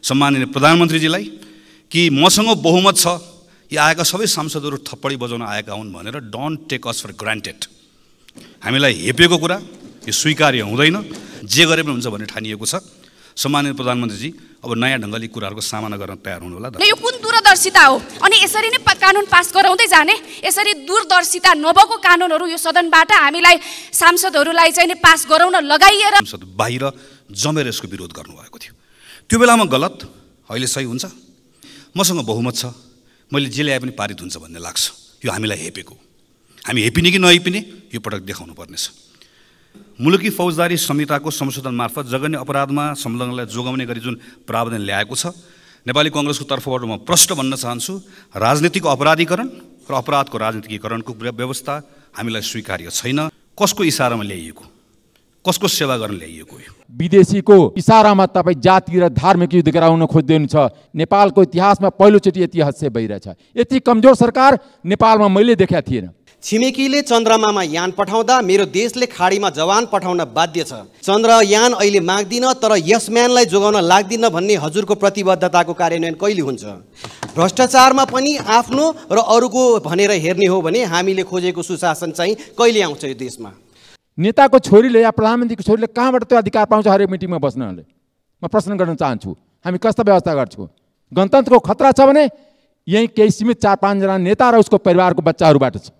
सम्माननीय प्रधानमन्त्रीजीलाई कि मसँग बहुमत छ, यी आएका सबै सांसदहरू थप्पडी बजाउन आएका हुन् भनेर don't take us for granted. हामीलाई हेपेको कुरा यो स्वीकार्य हुँदैन, जे गरे पनि हुन्छ भन्ने ठानिएको छ। सम्माननीय प्रधानमन्त्रीजी, अब नयाँ ढङ्गले कुराहरूको सामना गर्न तयार हुनु होला। यो कुन दूरदर्शिता हो? अनि यसरी नै कानुन पास गराउँदै जाने, यसरी दूरदर्शिता नभएको कानुनहरू यो सदनबाट हामीलाई सांसदहरूलाई चाहिँ पास गराउन लगाइएर सांसद बाहिर जमेर यसको विरोध गर्नुभएको थियो। त्यो बेलामा गलत, अहिले सही हुन्छ। मसँग बहुमत छ, मैले जे ल्याए पनि पारित हुन्छ भन्ने लाग्छ। यो हामीलाई हेपेको, हामी हेपिने कि नहेपिने यो पटक देखाउनु पर्नेछ। मुलुकी फौजदारी संहिताको संशोधन मार्फत जघन्य अपराधमा संलग्नलाई जोगाउने गरी जुन प्रावधान ल्याएको छ, नेपाली कांग्रेसको तर्फबाट म प्रश्न भन्न चाहन्छु, राजनीतिक अपराधीकरण र अपराधको राजनीतिकीकरणको व्यवस्था हामीलाई स्वीकार्य छैन। कसको इशारामा ल्याइएको, कसको सेवा गर्न ल्याइएको हो? विदेशीको इशारामा तपाईँ जाति र धार्मिक युद्ध गराउन खोज्दै हुनुहुन्छ। नेपालको इतिहासमा पहिलोचोटि यति हदसे भइरहेछ। यति कमजोर सरकार नेपालमा मैले देखेको थिएन। छिमेकीले चन्द्रमामा यान पठाउँदा मेरो देशले खाडीमा जवान पठाउन बाध्य छ। चन्द्रयान अहिले माग्दिन, तर यस म्यानलाई जोगाउन लाग्दिन भन्ने हजुरको प्रतिबद्धताको कार्यान्वयन कहिले हुन्छ? भ्रष्टाचारमा पनि आफ्नो र अरूको भनेर हेर्ने हो भने हामीले खोजेको सुशासन चाहिँ कहिले आउँछ यो देशमा? नेताको छोरीले या प्रधानमन्त्रीको छोरीले कहाँबाट त्यो अधिकार पाउँछ हरेक मिटिङमा बस्नले? म प्रश्न गर्न चाहन्छु, हामी कस्ता व्यवस्था गर्छौँ? गणतन्त्रको खतरा छ भने यही केही सीमित 4-5 जना नेता र उसको परिवारको बच्चाहरूबाट छ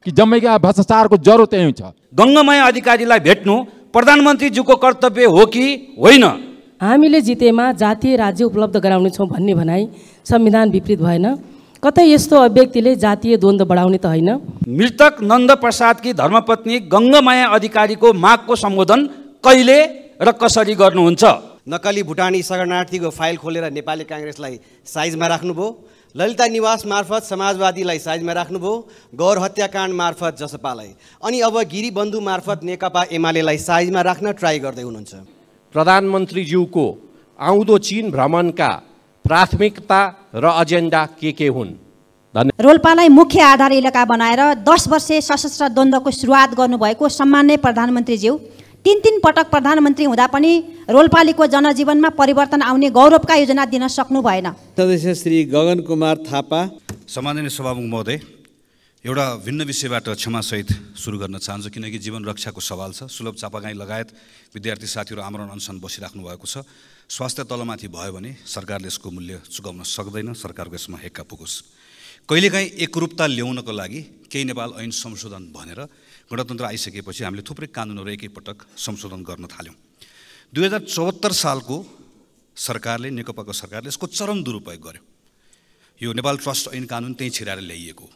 कि जम्मै भ्रष्टाचारको जरो त्यही हुन्छ। गङ्गामाया अधिकारीलाई भेट्नु प्रधानमन्त्रीज्यूको कर्तव्य हो कि होइन? हामीले जितेमा जातीय राज्य उपलब्ध गराउनेछौँ भन्ने भनाइ संविधान विपरीत भएन? कतै यस्तो अभिव्यक्तिले जातीय द्वन्द्व बढाउने त होइन? मृतक नन्द प्रसादकी धर्मपत्नी गङ्गामाया अधिकारीको मागको सम्बोधन कहिले र कसरी गर्नुहुन्छ? नक्कली भुटानी शरणार्थीको फाइल खोलेर नेपाली कांग्रेसलाई साइजमा राख्नुभयो, ललिता निवास मार्फत समाजवादीलाई साइजमा राख्नुभयो, गौर हत्याकाण्ड मार्फत जसपालाई, अनि अब गिरी बन्धु मार्फत नेकपा एमालेलाई साइजमा राख्न ट्राई गर्दै हुनुहुन्छ। प्रधानमन्त्रीज्यूको आउँदो चीन भ्रमणका प्राथमिकता र एजेन्डा के हुन्? रोल्पालाई मुख्य आधार इलाका बनाएर 10 वर्षे सशस्त्र द्वन्द्वको सुरुवात गर्नुभएको सम्माननीय प्रधानमन्त्रीज्यू 3 पटक प्रधानमन्त्री हुँदा पनि रोल्पालीको जनजीवनमा परिवर्तन आउने गौरवका योजना दिन सक्नु भएन। सदस्य श्री गगन कुमार थापा। सम्माननीय सभामुख महोदय, एउटा भिन्न विषयबाट क्षमासहित सुरु गर्न चाहन्छु, किनकि जीवन रक्षाको सवाल छ। सुलभ चापागाई लगायत विद्यार्थी साथीहरू आमरण अनसन बसिराख्नु भएको छ। स्वास्थ्य तलमाथि भयो भने सरकारले यसको मूल्य चुकाउन सक्दैन, सरकारको यसमा हेक्का पुगोस्। कहिलेकाहीँ एकरूपता ल्याउनको लागि केही नेपाल ऐन संशोधन भनेर गणतन्त्र आइसकेपछि हामीले थुप्रै कानुनहरू एकैपटक संशोधन गर्न थाल्यौँ। 2074 सालको सरकारले, नेकपाको सरकारले यसको चरम दुरुपयोग गर्यो। यो नेपाल ट्रस्ट ऐन कानुन त्यहीँ छिराएर ल्याइएको हो।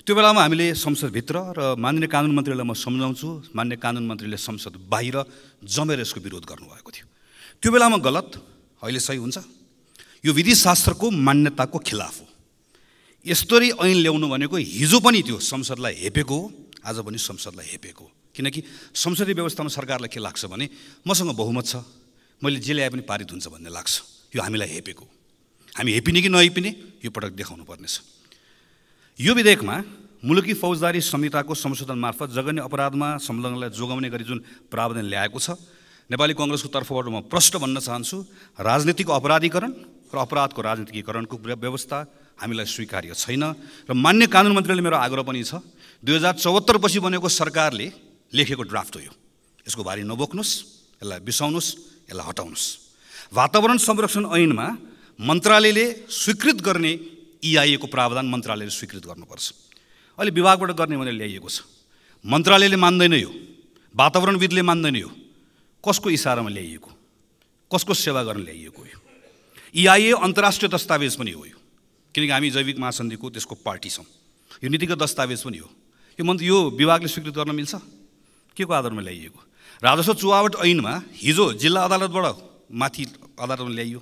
त्यो बेलामा हामीले संसदभित्र र माननीय कानुन मन्त्रीलाई म सम्झाउँछु, माननीय कानुन मन्त्रीले संसद बाहिर जमेर यसको विरोध गर्नुभएको थियो। त्यो बेलामा गलत, अहिले सही हुन्छ। यो विधिशास्त्रको मान्यताको खिलाफ हो। यस्तरी ऐन ल्याउनु भनेको हिजो पनि त्यो संसदलाई हेपेको हो, आज पनि संसदलाई हेपेको हो। किनकि संसदीय व्यवस्थामा सरकारलाई के लाग्छ भने मसँग बहुमत छ, मैले जे ल्याए पनि पारित हुन्छ भन्ने लाग्छ। यो हामीलाई हेपेको, हामी हेपिने कि नहेपिने यो पटक देखाउनु पर्नेछ। यो विधेयकमा मुलुकी फौजदारी संहिताको संशोधन मार्फत जघन्य अपराधमा संलग्नलाई जोगाउने गरी जुन प्रावधान ल्याएको छ, नेपाली कांग्रेसको तर्फबाट म प्रश्न भन्न चाहन्छु, राजनीतिक अपराधीकरण र अपराधको राजनीतिकीकरणको व्यवस्था हामीलाई स्वीकार्य छैन। र मान्य कानुन मन्त्रीले मेरो आग्रह पनि छ, 2074 पछि बनेको सरकारले लेखेको ड्राफ्ट हो यो, यसको भारी नबोक्नुहोस्, यसलाई बिसाउनुहोस्, यसलाई हटाउनुहोस्। वातावरण संरक्षण ऐनमा मन्त्रालयले स्वीकृत गर्ने EIA को प्रावधान मन्त्रालयले स्वीकृत गर्नुपर्छ। अहिले विभागबाट गर्ने भनेर ल्याइएको छ, मन्त्रालयले मान्दैन, यो वातावरणविदले मान्दैन। यो कसको इशारामा ल्याइएको, कसको सेवा गर्न ल्याइएको हो? EIA अन्तर्राष्ट्रिय दस्तावेज पनि हो यो, किनकि हामी जैविक महासन्धिको त्यसको पार्टी छौँ। यो नीतिगत दस्तावेज पनि हो। यो विभागले स्वीकृत गर्न मिल्छ? के को आधारमा ल्याइएको? राजस्व चुहावट ऐनमा हिजो जिल्ला अदालतबाट माथि अदालतमा ल्याइयो,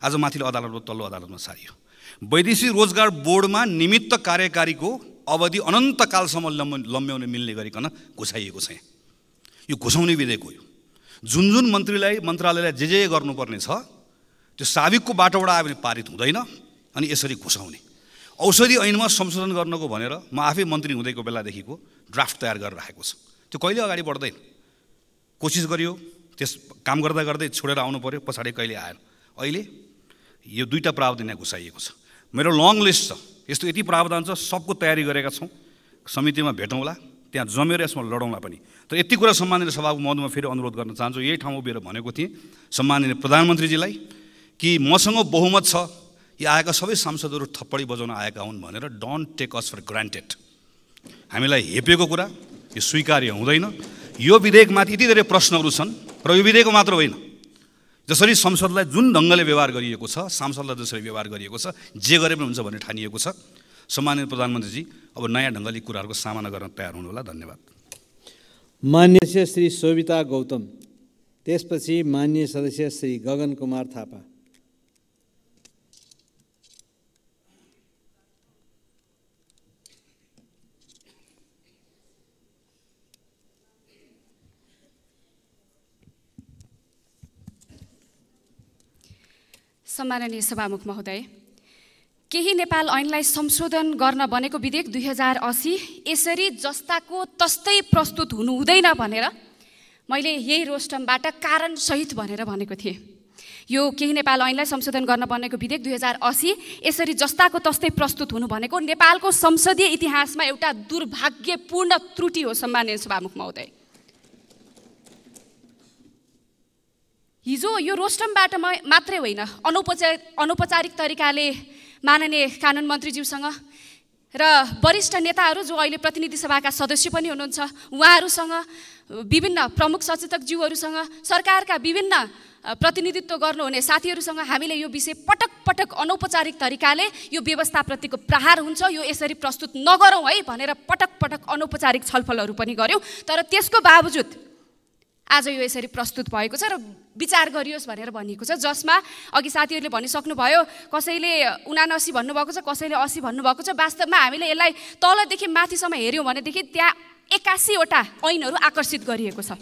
आज माथिल्लो अदालतबाट तल्लो अदालतमा सारियो। वैदेशिक रोजगार बोर्डमा निमित्त कार्यकारीको अवधि अनन्तकालसम्म लम्ब्याउन मिल्ने गरिकन घुसाइएको छ। यो घुसाउने विधेयक हो। जुन जुन मन्त्रालयलाई जे गर्नुपर्ने छ त्यो साबिकको बाटोबाट आयो भने पारित हुँदैन, अनि यसरी घुसाउने। औषधि ऐनमा संशोधन गर्नको भनेर म आफै मन्त्री हुँदैको बेलादेखिको ड्राफ्ट तयार गरेर राखेको छ। त्यो कहिले अगाडि बढ्दैन। कोसिस गरियो, त्यस काम गर्दा गर्दै छोडेर आउनु पर्यो, पछाडि कहिले आएन। अहिले यो दुईटा प्रावधान यहाँ घुसाइएको छ। मेरो लङ लिस्ट छ, यस्तो यति प्रावधान छ, सबको तयारी गरेका छौँ। समितिमा भेटौँला, त्यहाँ जमेर यसमा लडौँला पनि। तर यति कुरा सम्माननीय सभाको महोदयमा फेरि अनुरोध गर्न चाहन्छु, यही ठाउँमा उभिएर भनेको थिएँ सम्माननीय प्रधानमन्त्रीजीलाई कि मसँग बहुमत छ, यी आएका सबै सांसदहरू थप्पडी बजाउन आएका हुन् भनेर don't take us for granted. हामीलाई हेपेको कुरा यो स्वीकार्य हुँदैन। यो विधेयकमाथि यति धेरै प्रश्नहरू छन् र यो विधेयक मात्र होइन, जसरी संसदलाई जुन ढङ्गले व्यवहार गरिएको छ, सांसदलाई जसरी व्यवहार गरिएको छ, जे गरे पनि हुन्छ भन्ने ठानिएको छ। सम्माननीय प्रधानमन्त्रीजी अब नयाँ ढङ्गले कुराहरूको सामना गर्न तयार हुनुहोला। धन्यवाद। मान्य सदस्य श्री शोभिता गौतम, त्यसपछि मान्य सदस्य श्री गगन कुमार थापा। सम्माननीय सभामुख महोदय, केही नेपाल ऐनलाई संशोधन गर्न बनेको विधेयक 2080 यसरी जस्ताको तस्तै प्रस्तुत हुनु हुँदैन भनेर मैले यही रोस्टमबाट कारण सहित भनेर भनेको थिएँ। यो केही नेपाल ऐनलाई संशोधन गर्न बनेको विधेयक 2080 यसरी जस्ताको तस्तै प्रस्तुत हुनु भनेको नेपालको संसदीय इतिहासमा एउटा दुर्भाग्यपूर्ण त्रुटि हो। सम्माननीय सभामुख महोदय, हिजो यो रोस्टमबाट मात्रै होइन, अनौपचारिक तरिकाले माननीय कानुन मन्त्रीज्यूसँग र वरिष्ठ नेताहरू जो अहिले प्रतिनिधि सभाका सदस्य पनि हुनुहुन्छ, उहाँहरूसँग, विभिन्न प्रमुख सचेतकज्यूहरूसँग, सरकारका विभिन्न प्रतिनिधित्व गर्नुहुने साथीहरूसँग हामीले यो विषय पटक पटक अनौपचारिक तरिकाले यो व्यवस्थाप्रतिको प्रहार हुन्छ, यो यसरी प्रस्तुत नगरौँ है भनेर पटक पटक अनौपचारिक छलफलहरू पनि गऱ्यौँ। तर त्यसको बावजुद आज यो यसरी प्रस्तुत भएको छ र विचार गरियोस् भनेर भनिएको छ, जसमा अघि साथीहरूले भनिसक्नुभयो, कसैले 79 भन्नुभएको छ, कसैले 80 भन्नुभएको छ। वास्तवमा हामीले यसलाई तलदेखि माथिसम्म हेऱ्यौँ भनेदेखि त्यहाँ 81 वटा ऐनहरू आकर्षित गरिएको छ।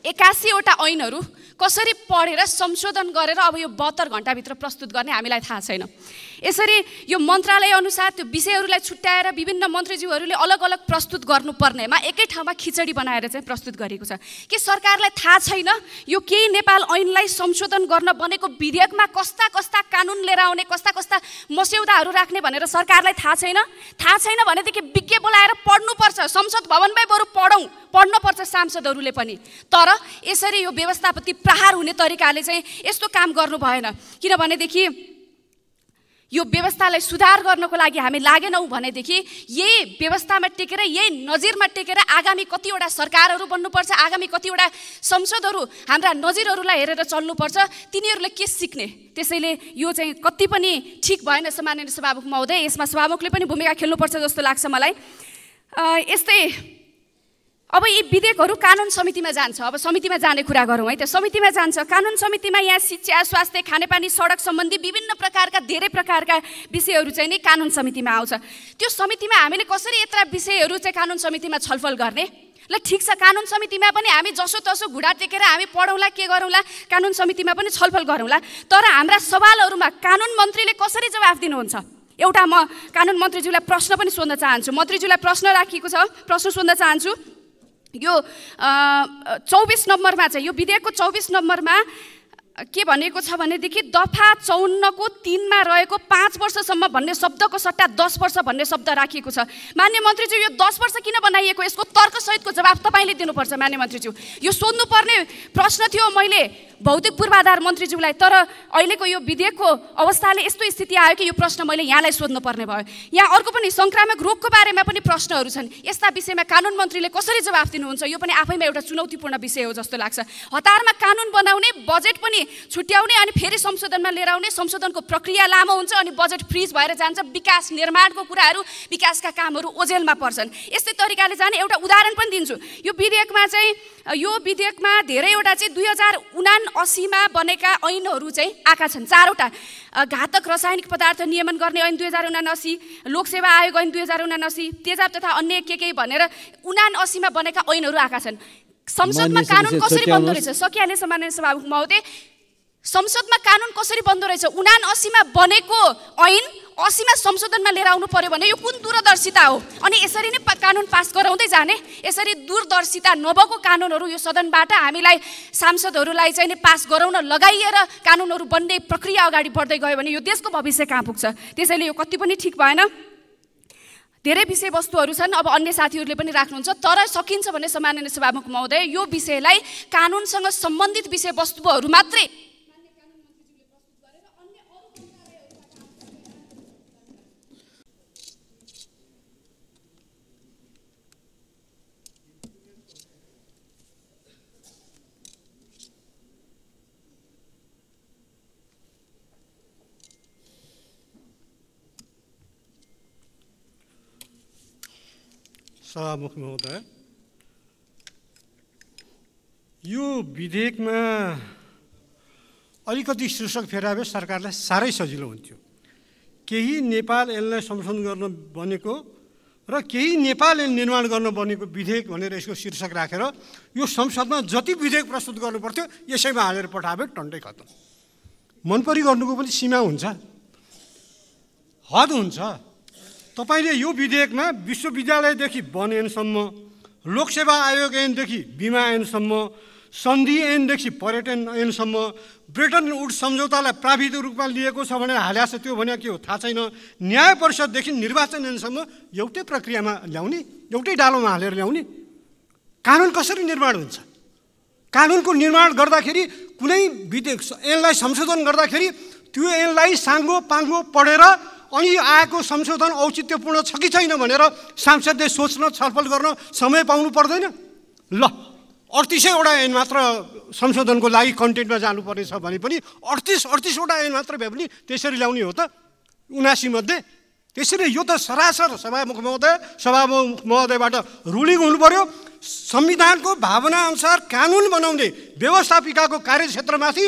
81 वटा ऐनहरू कसरी पढेर संशोधन गरेर अब यो 72 घण्टाभित्र प्रस्तुत गर्ने हामीलाई थाहा छैन। यसरी यो मन्त्रालय अनुसार त्यो विषयहरूलाई छुट्याएर विभिन्न मन्त्रीज्यूहरूले अलग अलग प्रस्तुत गर्नुपर्नेमा एकै ठाउँमा खिचडी बनाएर चाहिँ प्रस्तुत गरेको छ। के सरकारलाई थाहा छैन यो केही नेपाल ऐनलाई संशोधन गर्न बनेको विधेयकमा कस्ता कस्ता कानुन लिएर आउने, कस्ता कस्ता मस्यौदाहरू राख्ने भनेर सरकारलाई थाहा छैन? थाहा छैन भनेदेखि विज्ञ बोलाएर पढ्नुपर्छ, संसद भवनमै बरु पढ्नुपर्छ सांसदहरूले पनि। तर यसरी यो व्यवस्थापति प्रहार हुने तरिकाले चाहिँ यस्तो काम गर्नु भएन। किनभनेदेखि यो व्यवस्थालाई सुधार गर्नको लागि हामी लागेनौँ भनेदेखि यही व्यवस्थामा टेकेर, यही नजिरमा टेकेर आगामी कतिवटा सरकारहरू बन्नुपर्छ, आगामी कतिवटा संसदहरू हाम्रा नजिरहरूलाई हेरेर चल्नुपर्छ। तिनीहरूले के सिक्ने? त्यसैले यो चाहिँ कति पनि ठिक भएन। सम्माननीय सभामुख महोदय, यसमा सभामुखले पनि भूमिका खेल्नुपर्छ जस्तो लाग्छ मलाई। यस्तै अब यी विधेयकहरू कानुन समितिमा जान्छ। अब समितिमा जाने कुरा गरौँ है त। समितिमा जान्छ, कानुन समितिमा यहाँ शिक्षा, स्वास्थ्य, खानेपानी, सडक सम्बन्धी विभिन्न प्रकारका धेरै प्रकारका विषयहरू चाहिँ नि कानुन समितिमा आउँछ। त्यो समितिमा हामीले कसरी यत्र विषयहरू चाहिँ कानुन समितिमा छलफल गर्ने? ल ठिक छ, कानुन समितिमा पनि हामी जसोतसो घुँडा टेकेर हामी पढौँला, के गरौँला, कानुन समितिमा पनि छलफल गरौँला। तर हाम्रा सवालहरूमा कानुन मन्त्रीले कसरी जवाफ दिनुहुन्छ? एउटा म कानुन मन्त्रीज्यूलाई प्रश्न पनि सोध्न चाहन्छु। मन्त्रीज्यूलाई प्रश्न राखिएको छ, प्रश्न सोध्न चाहन्छु। यो 24 नम्बरमा चाहिँ यो विधेयकको 24 नम्बरमा के भनेको छ भनेदेखि दफा 54 को 3 मा रहेको 5 वर्षसम्म भन्ने शब्दको सट्टा 10 वर्ष भन्ने शब्द राखिएको छ। मान्य मन्त्रीज्यू, यो 10 वर्ष किन बनाइएको? यसको तर्कसहितको जवाफ तपाईँले दिनुपर्छ मान्य मन्त्रीज्यू। यो सोध्नुपर्ने प्रश्न थियो मैले भौतिक पूर्वाधार मन्त्रीज्यूलाई। तर अहिलेको यो विधेयकको अवस्थाले यस्तो स्थिति आयो कि यो प्रश्न मैले यहाँलाई सोध्नुपर्ने भयो। यहाँ अर्को पनि संक्रामक रोगको बारेमा पनि प्रश्नहरू छन्। यस्ता विषयमा कानुन मन्त्रीले कसरी जवाफ दिनुहुन्छ? यो पनि आफैमा एउटा चुनौतीपूर्ण विषय हो जस्तो लाग्छ। हतारमा कानुन बनाउने, बजेट पनि छुट्याउने अनि फेरि संशोधनमा लिएर आउने, संशोधनको प्रक्रिया लामो हुन्छ अनि बजेट फ्रिज भएर जान्छ। विकास निर्माणको कुराहरू, विकासका कामहरू ओझेलमा पर्छन्। यस्तै तरिकाले जाने एउटा उदाहरण पनि दिन्छु। यो विधेयकमा धेरैवटा चाहिँ 2079 मा बनेका ऐनहरू चाहिँ आएका छन्। 4 वटा घातक रासायनिक पदार्थ नियमन गर्ने ऐन 2079, लोकसेवा आयोग ऐन 2079, तेजाब तथा अन्य के भनेर 79 मा बनेका ऐनहरू आएका छन्। संसदमा कानुन कसरी बन्दो रहेछ? सकिहाले सम्माननीय सभामुख महोदय, संसदमा कानुन कसरी बन्दो रहेछ? 79 मा बनेको ऐन 80मा संशोधनमा लिएर आउनु पर्यो भने यो कुन दूरदर्शिता हो? अनि यसरी नै कानुन पास गराउँदै जाने, यसरी दूरदर्शिता नभएको कानुनहरू यो सदनबाट हामीलाई सांसदहरूलाई चाहिँ नि पास गराउन लगाइएर कानुनहरू बन्ने प्रक्रिया अगाडि बढ्दै गयो भने यो देशको भविष्य कहाँ पुग्छ? त्यसैले यो कति पनि ठिक भएन। धेरै विषयवस्तुहरू छन्, अब अन्य साथीहरूले पनि राख्नुहुन्छ, तर सकिन्छ भने सम्माननीय सभामुख महोदय यो विषयलाई कानुनसँग सम्बन्धित विषयवस्तुहरू मात्रै सभामुख महोदय, यो विधेयकमा अलिकति शीर्षक फेरा भए सरकारलाई साह्रै सजिलो हुन्थ्यो। केही नेपाल ऐनलाई संशोधन गर्न बनेको र केही नेपाल ऐन निर्माण गर्न बनेको विधेयक भनेर यसको शीर्षक राखेर यो संसदमा जति विधेयक प्रस्तुत गर्नुपर्थ्यो यसैमा हालेर पठाए टन्डै खतम। मनपरी गर्नुको पनि सीमा हुन्छ, हद हुन्छ। तपाईले यो विधेयकमा विश्वविद्यालयदेखि वन ऐनसम्म, लोकसेवा आयोग ऐनदेखि बिमा ऐनसम्म, सन्धि ऐनदेखि पर्यटन ऐनसम्म, ब्रेटन वुड्स सम्झौतालाई प्राविधिक रूपमा लिएको छ भनेर हाल्या छ, त्यो भने के हो थाहा छैन, न्याय परिषददेखि निर्वाचन ऐनसम्म एउटै प्रक्रियामा ल्याउने, एउटै डालोमा हालेर ल्याउने। कानुन कसरी निर्माण हुन्छ? कानुनको निर्माण गर्दाखेरि कुनै विधेयक ऐनलाई संशोधन गर्दाखेरि त्यो ऐनलाई साङ्गो पाङ्गो पढेर अनि आएको संशोधन औचित्यपूर्ण छ कि छैन भनेर सांसदले सोच्न छलफल गर्न समय पाउनु पर्दैन? ल 38वटा ऐन मात्र संशोधनको लागि कन्टेन्टमा जानुपर्ने छ भने पनि 38वटा ऐन मात्र भए पनि त्यसरी ल्याउने हो त 79 मध्ये? त्यसैले यो त सरासर सभामुख महोदयबाट रुलिङ हुनु पर्यो। संविधानको भावना अनुसार कानुन बनाउने व्यवस्थापिकाको कार्यक्षेत्रमाथि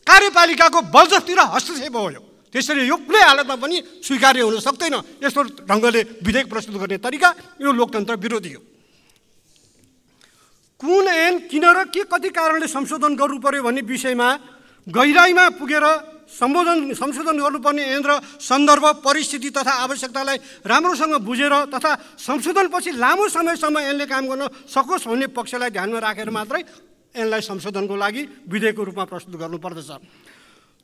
कार्यपालिकाको बलजफ्ती र हस्तक्षेप हो यो। त्यसैले यो कुनै हालतमा पनि स्वीकार्य हुन सक्दैन। यस्तो ढङ्गले विधेयक प्रस्तुत गर्ने तरिका यो लोकतन्त्र विरोधी हो। कुन ऐन किन र के कति कारणले संशोधन गर्नु पर्यो भन्ने विषयमा गहिराइमा पुगेर संशोधन गर्नुपर्ने ऐन र सन्दर्भ परिस्थिति तथा आवश्यकतालाई राम्रोसँग बुझेर तथा संशोधनपछि लामो समयसम्म ऐनले काम गर्न सकोस् भन्ने पक्षलाई ध्यानमा राखेर मात्रै ऐनलाई संशोधनको लागि विधेयकको रूपमा प्रस्तुत गर्नुपर्दछ।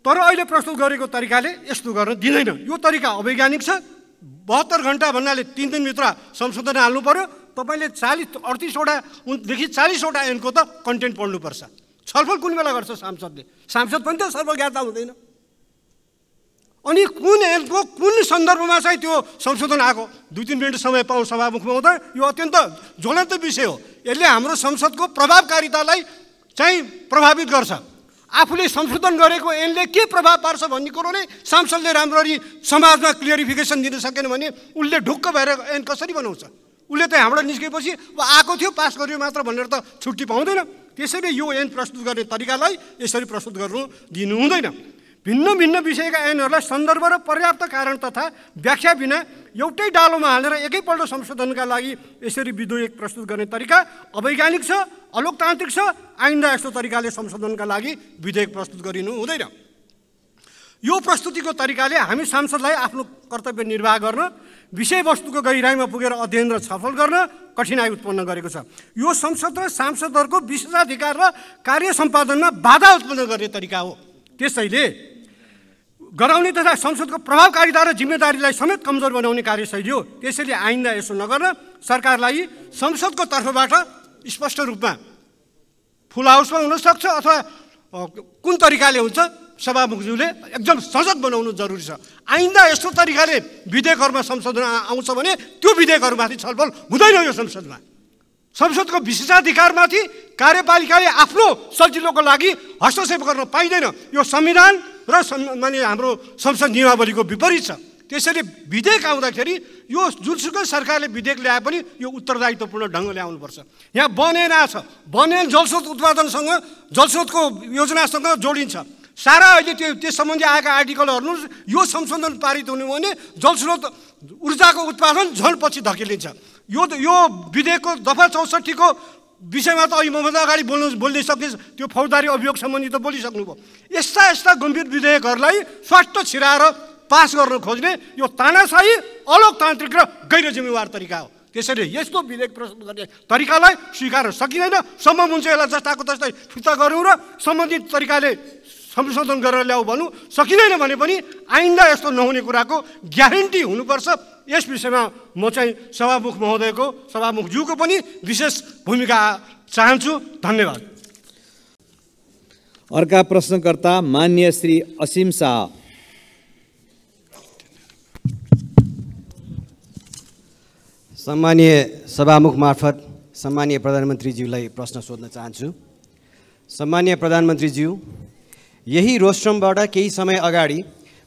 तर अहिले प्रस्तुत गरेको तरिकाले यस्तो गर्न दिँदैन। यो तरिका अवैज्ञानिक छ। 72 घण्टा भन्नाले 3 दिनभित्र संशोधन हाल्नु पर्यो। तपाईले 38वटादेखि 40वटा ऐनको त कन्टेन्ट पढ्नुपर्छ। छलफल कुन बेला गर्छ सांसदले? सांसद पनि त सर्वज्ञता हुँदैन। अनि कुन ऐनको कुन सन्दर्भमा चाहिँ त्यो संशोधन आएको 2-3 मिनट समय पाउँ सभामुख महोदय, यो अत्यन्त ज्वलन्त विषय हो। यसले हाम्रो संसदको प्रभावकारितालाई चाहिँ प्रभावित गर्छ। आफूले संशोधन गरेको ऐनले के प्रभाव पार्छ भन्ने कुरो नै सांसदले राम्ररी समाजमा क्लियरिफिकेसन दिन सकेन भने उसले ढुक्क भएर ऐन कसरी बनाउँछ? उसले त हाम्रो निस्केपछि आएको थियो पास गर्यो मात्र भनेर त छुट्टी पाउँदैन। त्यसैले यो ऐन प्रस्तुत गर्ने तरिकालाई यसरी प्रस्तुत गर्नु दिनु हुँदैन। भिन्न भिन्न विषयका ऐनहरूलाई सन्दर्भ र पर्याप्त कारण तथा व्याख्या बिना एउटै डालोमा हालेर एकैपल्ट संशोधनका लागि यसरी विधेयक प्रस्तुत गर्ने तरिका अवैज्ञानिक छ, अलोकतान्त्रिक छ। आइन्दा यस्तो तरिकाले संशोधनका लागि विधेयक प्रस्तुत गरिनु हुँदैन। यो प्रस्तुतिको तरिकाले हामी सांसदलाई आफ्नो कर्तव्य निर्वाह गर्न, विषयवस्तुको गहिराइमा पुगेर अध्ययन र छलफल गर्न कठिनाइ उत्पन्न गरेको छ। यो संसद र सांसदहरूको विशेषाधिकार र कार्य सम्पादनमा बाधा उत्पन्न गर्ने तरिका हो। त्यसैले गराउने तथा संसदको प्रभावकारिता र जिम्मेदारीलाई समेत कमजोर बनाउने कार्यशैली हो। त्यसैले आइन्दा यसो नगर्न सरकारलाई संसदको तर्फबाट स्पष्ट रूपमा फुल हाउसमा हुनसक्छ अथवा कुन तरिकाले हुन्छ सभामुखज्यूले एकदम सजग बनाउनु जरुरी छ। आइन्दा यस्तो तरिकाले विधेयकहरूमा संशोधन आउँछ भने त्यो विधेयकहरूमाथि छलफल हुँदैन। यो संसदमा संसदको विशेषाधिकारमाथि कार्यपालिकाले आफ्नो सजिलोको लागि हस्तक्षेप गर्न पाइँदैन। यो संविधान र माने हाम्रो संसद नियमावलीको विपरीत छ। त्यसैले विधेयक आउँदाखेरि यो जुनसुकै सरकारले विधेयक ल्याए पनि यो उत्तरदायित्वपूर्ण ढङ्गले आउनुपर्छ। यहाँ बनेन छ, बनेन जलस्रोत उत्पादनसँग जलस्रोतको योजनासँग जोडिन्छ। सारा अहिले त्यस सम्बन्धी आएका आर्टिकलहरू यो संशोधन पारित हुनु भने जलस्रोत ऊर्जाको उत्पादन झन् पछि धकेलिन्छ। यो विधेयकको दफा 64 को विषयमा त अहिले मभन्दा अगाडि बोल्दै सक्ने त्यो फौजदारी अभियोग सम्बन्धी त बोलिसक्नुभयो। यस्ता गम्भीर विधेयकहरूलाई स्वाट छिराएर पास गर्न खोज्ने यो तानाशाही, अलोकतान्त्रिक र गैर जिम्मेवार तरिका हो। त्यसैले यस्तो विधेयक प्रस्तुत गर्ने तरिकालाई स्वीकार्न सकिँदैन। सम्भव हुन्छ यसलाई जस्ताको तस्तै फिर्ता गरौँ र सम्बन्धित तरिकाले संशोधन गरेर ल्याऊ भनौँ, सकिँदैन भने पनि आइन्दा यस्तो नहुने कुराको ग्यारेन्टी हुनुपर्छ। यस विषयमा म चाहिँ सभामुख महोदयको, सभामुखज्यूको पनि विशेष भूमिका चाहन्छु। धन्यवाद। अर्का प्रश्नकर्ता माननीय श्री असीम शाह। सम्मानीय सभामुख मार्फत सम्मानीय प्रधानमन्त्रीज्यूलाई प्रश्न सोध्न चाहन्छु। सम्मानीय प्रधानमन्त्रीज्यू, यही रोस्ट्रमबाट केही समय अगाडि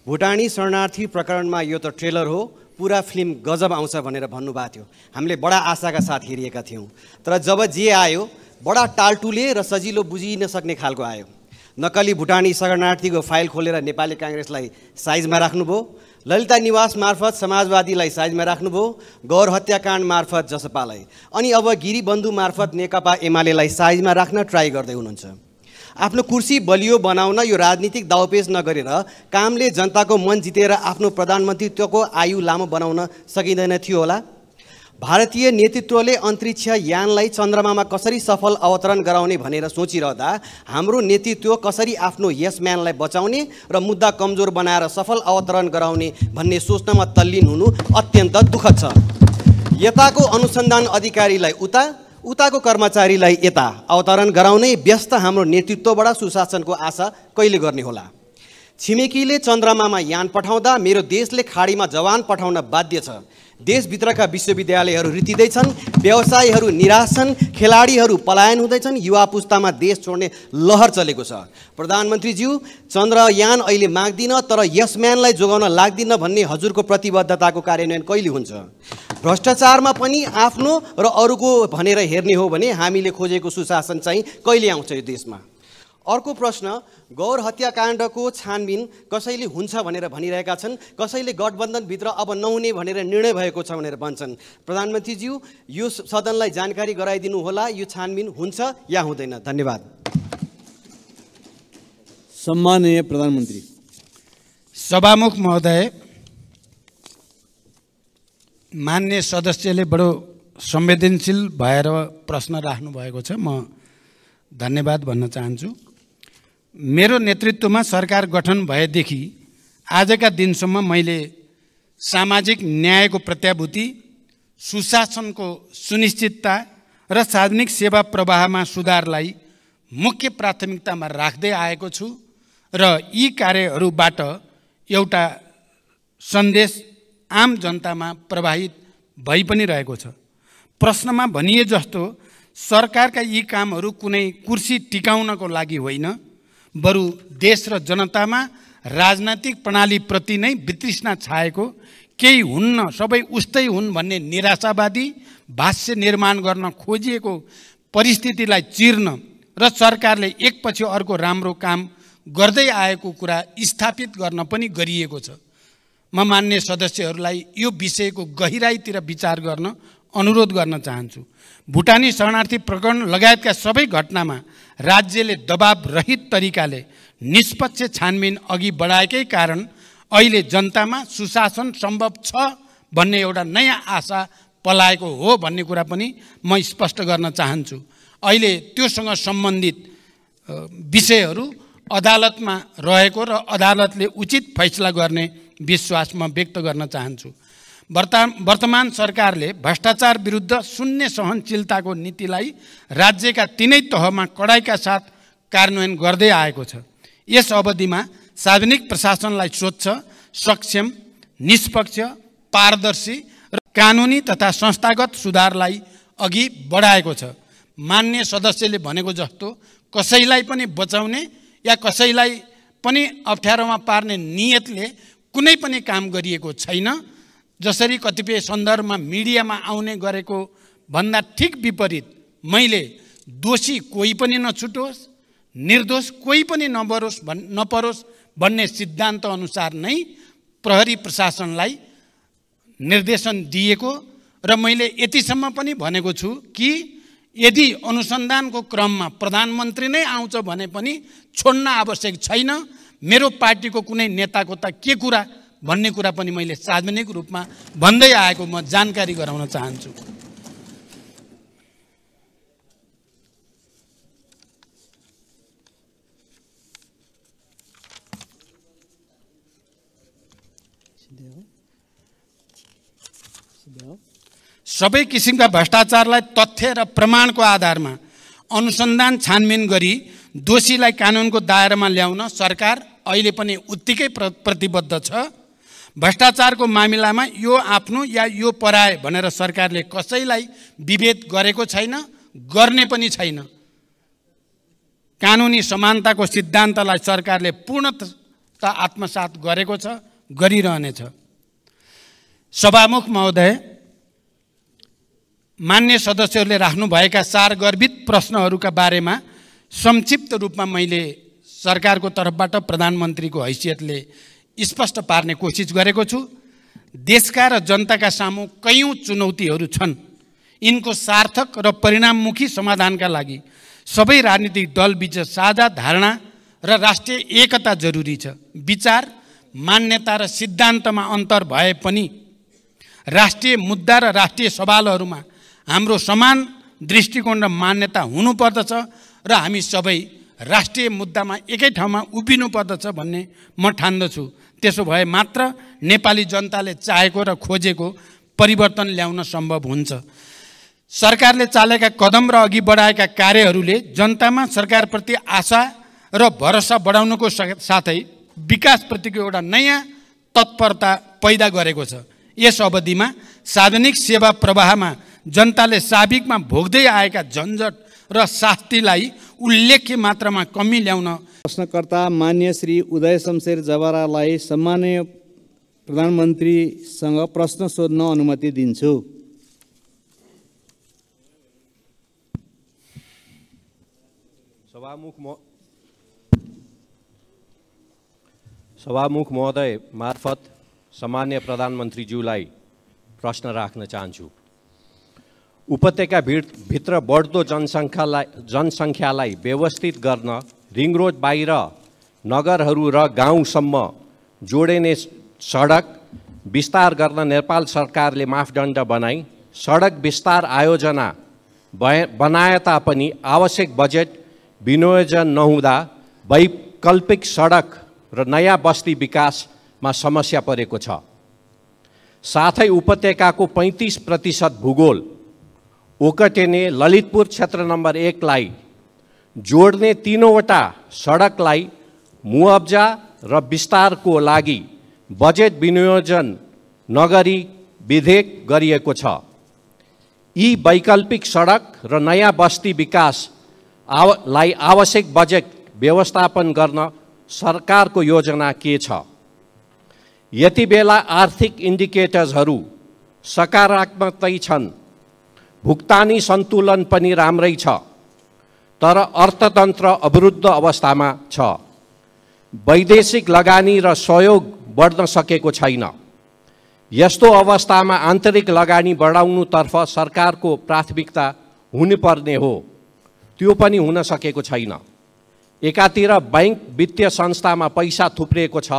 भुटानी शरणार्थी प्रकरणमा यो त ट्रेलर हो, पुरा फिल्म गजब आउँछ भनेर भन्नुभएको थियो। हामीले बडा आशाका साथ हेरिएका थियौँ। तर जब जे आयो बडा टालटुले र सजिलो बुझिन सक्ने खालको आयो। नक्कली भुटानी शरणार्थीको फाइल खोलेर नेपाली काङ्ग्रेसलाई साइजमा राख्नुभयो, ललिता निवास मार्फत समाजवादीलाई साइजमा राख्नुभयो, गौर हत्याकाण्ड मार्फत जसपालाई, अनि अब गिरीबन्धु मार्फत नेकपा एमालेलाई साइजमा राख्न ट्राई गर्दै हुनुहुन्छ। आफ्नो कुर्सी बलियो बनाउन यो राजनीतिक दाउपेच नगरेर कामले जनताको मन जितेर आफ्नो प्रधानमन्त्रीत्वको आयु लामो बनाउन सकिँदैन थियो होला। भारतीय नेतृत्वले अन्तरिक्ष यानलाई चन्द्रमामा कसरी सफल अवतरण गराउने भनेर सोचिरहँदा हाम्रो नेतृत्व कसरी आफ्नो यस म्यानलाई बचाउने र मुद्दा कमजोर बनाएर सफल अवतरण गराउने भन्ने सोच्नमा तल्लीन हुनु अत्यन्त दुःखद छ। यताको अनुसन्धान अधिकारीलाई उताको कर्मचारीलाई यता अवतरण गराउने व्यस्त हाम्रो नेतृत्वबाट सुशासनको आशा कहिले गर्ने होला? छिमेकीले चन्द्रमामा यान पठाउँदा मेरो देशले खाडीमा जवान पठाउन बाध्य छ। देशभित्रका विश्वविद्यालयहरू रित्तिँदैछन्, व्यवसायीहरू निराश छन्, खेलाडीहरू पलायन हुँदैछन्, युवा पुस्तामा देश छोड्ने लहर चलेको छ। प्रधानमन्त्रीज्यू, चन्द्रयान अहिले माग्दिन तर यस म्यानलाई जोगाउन लाग्दिन भन्ने हजुरको प्रतिबद्धताको कार्यान्वयन कहिले हुन्छ? भ्रष्टाचारमा पनि आफ्नो र अरूको भनेर हेर्ने हो भने हामीले खोजेको सुशासन चाहिँ कहिले आउँछ यो देशमा? अर्को प्रश्न, गौर हत्याकाण्डको छानबिन कसैले हुन्छ भनेर भनिरहेका छन्, कसैले गठबन्धनभित्र अब नहुने भनेर निर्णय भएको छ भनेर भन्छन्। प्रधानमन्त्रीज्यू, यो सदनलाई जानकारी गराइदिनु होला, यो छानबिन हुन्छ या हुँदैन? धन्यवाद। सम्माननीय प्रधानमन्त्री। सभामुख महोदय, मान्य सदस्यले बडो संवेदनशील भएर प्रश्न राख्नु भएको छ, म धन्यवाद भन्न चाहन्छु। मेरो नेतृत्वमा सरकार गठन भएदेखि आजका दिनसम्म मैले सामाजिक न्यायको प्रत्याभूति, सुशासनको सुनिश्चितता र सार्वजनिक सेवा प्रवाहमा सुधारलाई मुख्य प्राथमिकतामा राख्दै आएको छु र यी कार्यहरूबाट एउटा सन्देश आम जनतामा प्रवाहित भइ पनि रहेको छ। प्रश्नमा भनिए जस्तो सरकारका यी कामहरू कुनै कुर्सी टिकाउनको लागि होइन, बरु देश र जनतामा राजनैतिक प्रणालीप्रति नै वितृष्णा छाएको, केही हुन्न सबै उस्तै हुन् भन्ने निराशावादी भाष्य निर्माण गर्न खोजिएको परिस्थितिलाई चिर्न र सरकारले एकपछि अर्को राम्रो काम गर्दै आएको कुरा स्थापित गर्न पनि गरिएको छ। म मान्य सदस्यहरूलाई यो विषयको गहिराईतिर विचार गर्न अनुरोध गर्न चाहन्छु। भुटानी शरणार्थी प्रकरण लगायतका सबै घटनामा राज्यले दबाव रहित तरिकाले निष्पक्ष छानबिन अघि बढाएकै कारण अहिले जनतामा सुशासन सम्भव छ भन्ने एउटा नयाँ आशा पलाएको हो भन्ने कुरा पनि म स्पष्ट गर्न चाहन्छु। अहिले त्योसँग सम्बन्धित विषयहरू अदालतमा रहेको र अदालतले उचित फैसला गर्ने विश्वास म व्यक्त गर्न चाहन्छु। वर्तमान सरकारले भ्रष्टाचार विरुद्ध शून्य सहनशीलताको नीतिलाई राज्यका तीनै तहमा कडाइका साथ कार्यान्वयन गर्दै आएको छ। यस अवधिमा सार्वजनिक प्रशासनलाई स्वच्छ, सक्षम, निष्पक्ष, पारदर्शी र कानुनी तथा संस्थागत सुधारलाई अघि बढाएको छ। मान्य सदस्यले भनेको जस्तो कसैलाई पनि बचाउने या कसैलाई पनि अप्ठ्यारोमा पार्ने नियतले कुनै पनि काम गरिएको छैन। जसरी कतिपय सन्दर्भमा मिडियामा आउने गरेको भन्दा ठिक विपरीत मैले दोषी कोही पनि नछुटोस्, निर्दोष कोही पनि नपरोस् भन्ने सिद्धान्त अनुसार नै प्रहरी प्रशासनलाई निर्देशन दिएको र मैले यतिसम्म पनि भनेको छु कि यदि अनुसन्धानको क्रममा प्रधानमन्त्री नै आउँछ भने पनि छोड्न आवश्यक छैन। मेरो पार्टीको कुनै नेताको त के कुरा भन्ने कुरा पनि मैले सार्वजनिक रूपमा भन्दै आएको म जानकारी गराउन चाहन्छु। सबै किसिमका भ्रष्टाचारलाई तथ्य र प्रमाणको आधारमा अनुसन्धान छानबिन गरी दोषीलाई कानुनको दायरामा ल्याउन सरकार अहिले पनि उत्तिकै प्रतिबद्ध छ। भ्रष्टाचारको मामिलामा यो आफ्नो या यो पराए भनेर सरकारले कसैलाई विभेद गरेको छैन, गर्ने पनि छैन। कानुनी समानताको सिद्धान्तलाई सरकारले पूर्णतः आत्मसात गरेको छ, गरिरहनेछ। सभामुख महोदय, मान्य सदस्यहरूले राख्नुभएका सारगर्भित प्रश्नहरूका बारेमा संक्षिप्त रूपमा मैले सरकारको तर्फबाट प्रधानमन्त्रीको हैसियतले स्पष्ट पार्ने कोसिस गरेको छु। देशका र जनताका सामु कयौं चुनौतीहरू छन्। यिनको सार्थक र परिणाममुखी समाधानका लागि सबै राजनीतिक दलबीच साझा धारणा र राष्ट्रिय एकता जरुरी छ। विचार, मान्यता र सिद्धान्तमा अन्तर भए पनि राष्ट्रिय मुद्दा र राष्ट्रिय सवालहरूमा हाम्रो समान दृष्टिकोण र मान्यता हुनुपर्दछ र हामी सबै राष्ट्रिय मुद्दामा एकै ठाउँमा उभिनुपर्दछ भन्ने म ठान्दछु। त्यसो भए मात्र नेपाली जनताले चाहेको र खोजेको परिवर्तन ल्याउन सम्भव हुन्छ। सरकारले चालेका कदम र अघि बढाएका कार्यहरूले जनतामा सरकारप्रति आशा र भरोसा बढाउनुको साथै विकासप्रतिको एउटा नयाँ तत्परता पैदा गरेको छ। यस अवधिमा सार्वजनिक सेवा प्रवाहमा जनताले साबिकमा भोग्दै आएका झन्झट र शास्तिलाई उल्लेख्य मात्रामा कमी ल्याउन प्रश्नकर्ता मान्य श्री उदय शमशेर जवारालाई सम्माननीय प्रधानमन्त्रीसँग प्रश्न सोध्न अनुमति दिन्छु। सभामुख महोदय मार्फत सम्मान्य प्रधानमन्त्रीज्यूलाई प्रश्न राख्न चाहन्छु। उपत्यका भित्र बढ्दो जनसङ्ख्यालाई व्यवस्थित गर्न रिङ रोड बाहिर नगरहरू र गाउँसम्म जोडिने सडक विस्तार गर्न नेपाल सरकारले मापदण्ड बनाई सडक विस्तार आयोजना बनाए तापनि आवश्यक बजेट विनियोजन नहुँदा वैकल्पिक सडक र नयाँ बस्ती विकासमा समस्या परेको छ। साथै उपत्यकाको 35% भूगोल ओकटेने ललितपुर क्षेत्र नम्बर 1 लाई जोड्ने 3वटा सडकलाई मुआब्जा र विस्तारको लागि बजेट विनियोजन नगरी विधेयक गरिएको छ। यी वैकल्पिक सडक र नयाँ बस्ती विकासलाई आवश्यक बजेट व्यवस्थापन गर्न सरकारको योजना के छ? यति बेला आर्थिक इन्डिकेटर्सहरू सकारात्मकै छन्, भुक्तानी सन्तुलन पनि राम्रै छ, तर अर्थतन्त्र अवरुद्ध अवस्थामा छ। वैदेशिक लगानी र सहयोग बढ्न सकेको छैन। यस्तो अवस्थामा आन्तरिक लगानी बढाउनुतर्फ सरकारको प्राथमिकता हुनुपर्ने हो, त्यो पनि हुन सकेको छैन। एकातिर बैंक वित्तीय संस्थामा पैसा थुप्रिएको छ,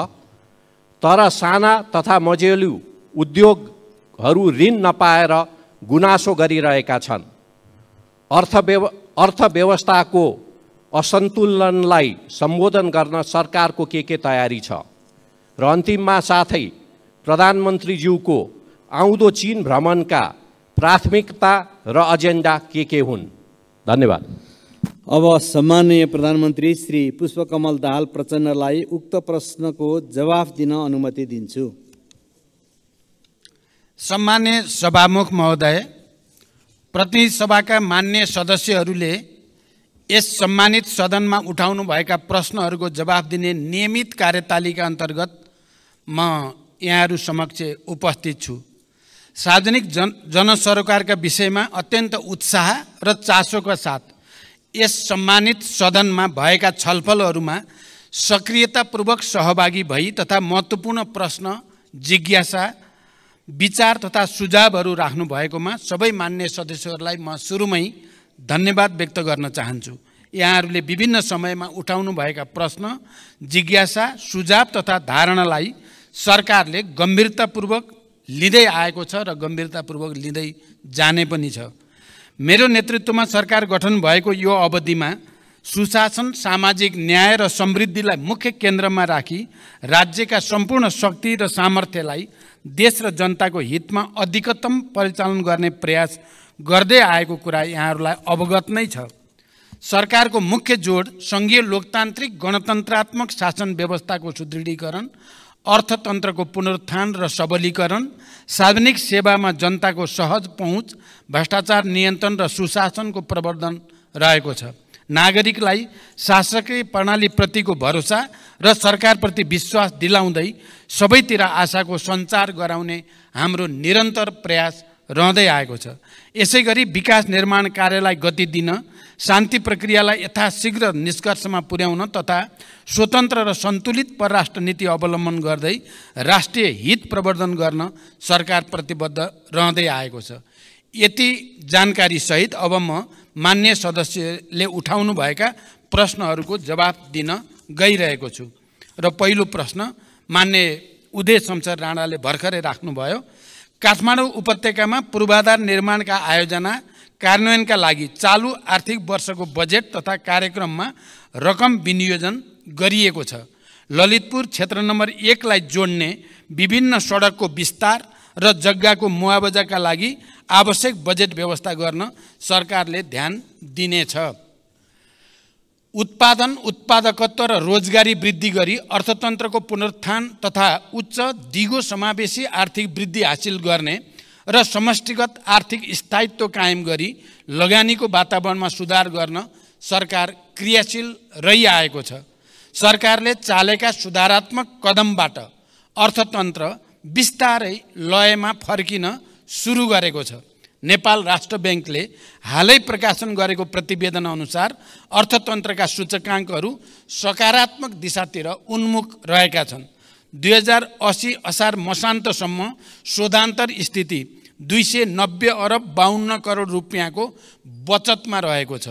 तर साना तथा मझौले उद्योगहरू ऋण नपाएर गुनासो गरिरहेका छन्। अर्थव्यवस्थाको असन्तुलनलाई सम्बोधन गर्न सरकारको के तयारी छ? र अन्तिममा साथै प्रधानमन्त्रीज्यूको आउँदो चीन भ्रमणका प्राथमिकता र एजेन्डा के हुन्? धन्यवाद। अब सम्माननीय प्रधानमन्त्री श्री पुष्पकमल दाहाल प्रचण्डलाई उक्त प्रश्नको जवाफ दिन अनुमति दिन्छु। सम्मान्य सभामुख महोदय, प्रतिनिधि सभाका मान्य सदस्यहरूले यस सम्मानित सदनमा उठाउनु भएका प्रश्नहरूको जवाफ दिने नियमित कार्यतालिका अन्तर्गत म यहाँहरू समक्ष उपस्थित छु। सार्वजनिक जनसरोकारका विषयमा अत्यन्त उत्साह र चासोका साथ यस सम्मानित सदनमा भएका छलफलहरूमा सक्रियतापूर्वक सहभागी भई तथा महत्त्वपूर्ण प्रश्न, जिज्ञासा, विचार तथा सुझावहरू राख्नु भएकोमा सबै मान्य सदस्यहरूलाई म सुरुमै धन्यवाद व्यक्त गर्न चाहन्छु। यहाँहरूले विभिन्न समयमा उठाउनु भएका प्रश्न, जिज्ञासा, सुझाव तथा धारणालाई सरकारले गम्भीरतापूर्वक लिँदै आएको छ र गम्भीरतापूर्वक लिँदै जाने पनि छ। मेरो नेतृत्वमा सरकार गठन भएको यो अवधिमा सुशासन, सामाजिक न्याय र समृद्धिलाई मुख्य केन्द्रमा राखी राज्यका सम्पूर्ण शक्ति र सामर्थ्यलाई देश र जनताको हितमा अधिकतम परिचालन गर्ने प्रयास गर्दै आएको कुरा यहाँहरूलाई अवगत नै छ। सरकारको मुख्य जोड सङ्घीय लोकतान्त्रिक गणतन्त्रात्मक शासन व्यवस्थाको सुदृढीकरण, अर्थतन्त्रको पुनरुत्थान र सबलीकरण, सार्वजनिक सेवामा जनताको सहज पहुँच, भ्रष्टाचार नियन्त्रण र सुशासनको प्रवर्धन रहेको छ। नागरिकलाई शासकीय प्रणालीप्रतिको भरोसा र सरकारप्रति विश्वास दिलाउँदै सबैतिर आशाको सञ्चार गराउने हाम्रो निरन्तर प्रयास रहँदै आएको छ। यसै गरी विकास निर्माण कार्यलाई गति दिन, शान्ति प्रक्रियालाई यथाशीघ्र निष्कर्षमा पुर्याउन तथा स्वतन्त्र र सन्तुलित परराष्ट्र नीति अवलम्बन गर्दै राष्ट्रिय हित प्रवर्धन गर्न सरकार प्रतिबद्ध रहँदै आएको छ। यति जानकारी सहित अब म मान्य सदस्यले उठाउनु भएका प्रश्नहरूको जवाफ दिन गइरहेको छु। र पहिलो प्रश्न मान्य उदय शमशेर राणाले भर्खरै राख्नुभयो। काठमाडौँ उपत्यकामा पूर्वाधार निर्माणका आयोजना कार्यान्वयनका लागि चालु आर्थिक वर्षको बजेट तथा कार्यक्रममा रकम विनियोजन गरिएको छ। ललितपुर क्षेत्र नम्बर 1 लाई जोड्ने विभिन्न सडकको विस्तार र जग्गाको मुआवजाका लागि आवश्यक बजेट व्यवस्था गर्न सरकारले ध्यान दिनेछ। उत्पादन, उत्पादकत्व र रोजगारी वृद्धि गरी अर्थतन्त्रको पुनरुत्थान तथा उच्च दिगो समावेशी आर्थिक वृद्धि हासिल गर्ने र समष्टिगत आर्थिक स्थायित्व कायम गरी लगानीको वातावरणमा सुधार गर्न सरकार क्रियाशील रहिआएको छ। सरकारले चालेका सुधारात्मक कदमबाट अर्थतन्त्र बिस्तारै लयमा फर्किन सुरु गरेको छ। नेपाल राष्ट्र ब्याङ्कले हालै प्रकाशन गरेको प्रतिवेदन अनुसार अर्थतन्त्रका सूचकाङ्कहरू सकारात्मक दिशातिर उन्मुख रहेका छन्। 2080 असार मसान्तसम्म शोधान्तर स्थिति 290 अरब 52 करोड रुपियाँको बचतमा रहेको छ।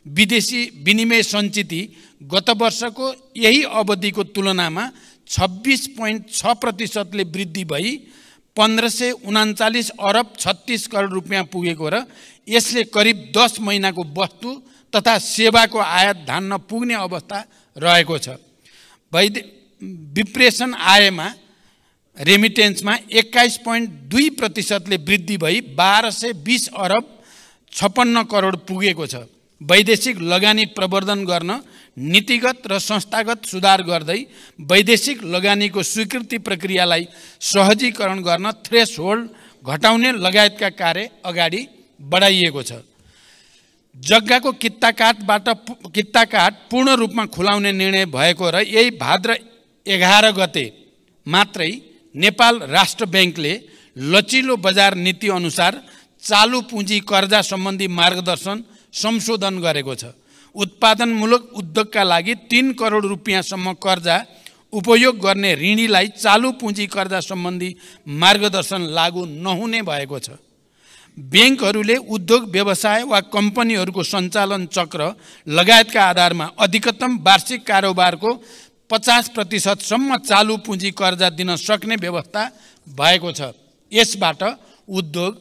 विदेशी विनिमय सञ्चिति गत वर्षको यही अवधिको तुलनामा 26.6% वृद्धि भई 1539 अरब 36 करोड रुपियाँ पुगेको र यसले करिब 10 महिनाको वस्तु तथा सेवाको आयात धान्न पुग्ने अवस्था रहेको छ। विप्रेषण आयमा रेमिटेन्समा 21.2% वृद्धि भई 1220 अरब 56 करोड पुगेको छ। वैदेशिक लगानी प्रवर्धन गर्न नीतिगत र संस्थागत सुधार गर्दै वैदेशिक लगानीको स्वीकृति प्रक्रियालाई सहजीकरण गर्न थ्रेसहोल्ड घटाउने लगायतका कार्य अगाडि बढाइएको छ। जग्गाको कित्ताकाट पूर्ण रूपमा खुलाउने निर्णय भएको र यही भाद्र 11 गते मात्रै नेपाल राष्ट्र ब्याङ्कले लचिलो बजार नीति अनुसार चालु पुँजी कर्जा सम्बन्धी मार्गदर्शन संशोधन गरेको छ। उत्पादनमूलक उद्योगका लागि 3 करोड रुपियाँसम्म कर्जा उपयोग गर्ने ऋणीलाई चालु पुँजी कर्जा सम्बन्धी मार्गदर्शन लागू नहुने भएको छ। ब्याङ्कहरूले उद्योग व्यवसाय वा कम्पनीहरूको सञ्चालन चक्र लगायतका आधारमा अधिकतम वार्षिक कारोबारको 50% सम्म चालु पुँजी कर्जा दिन सक्ने व्यवस्था भएको छ। यसबाट उद्योग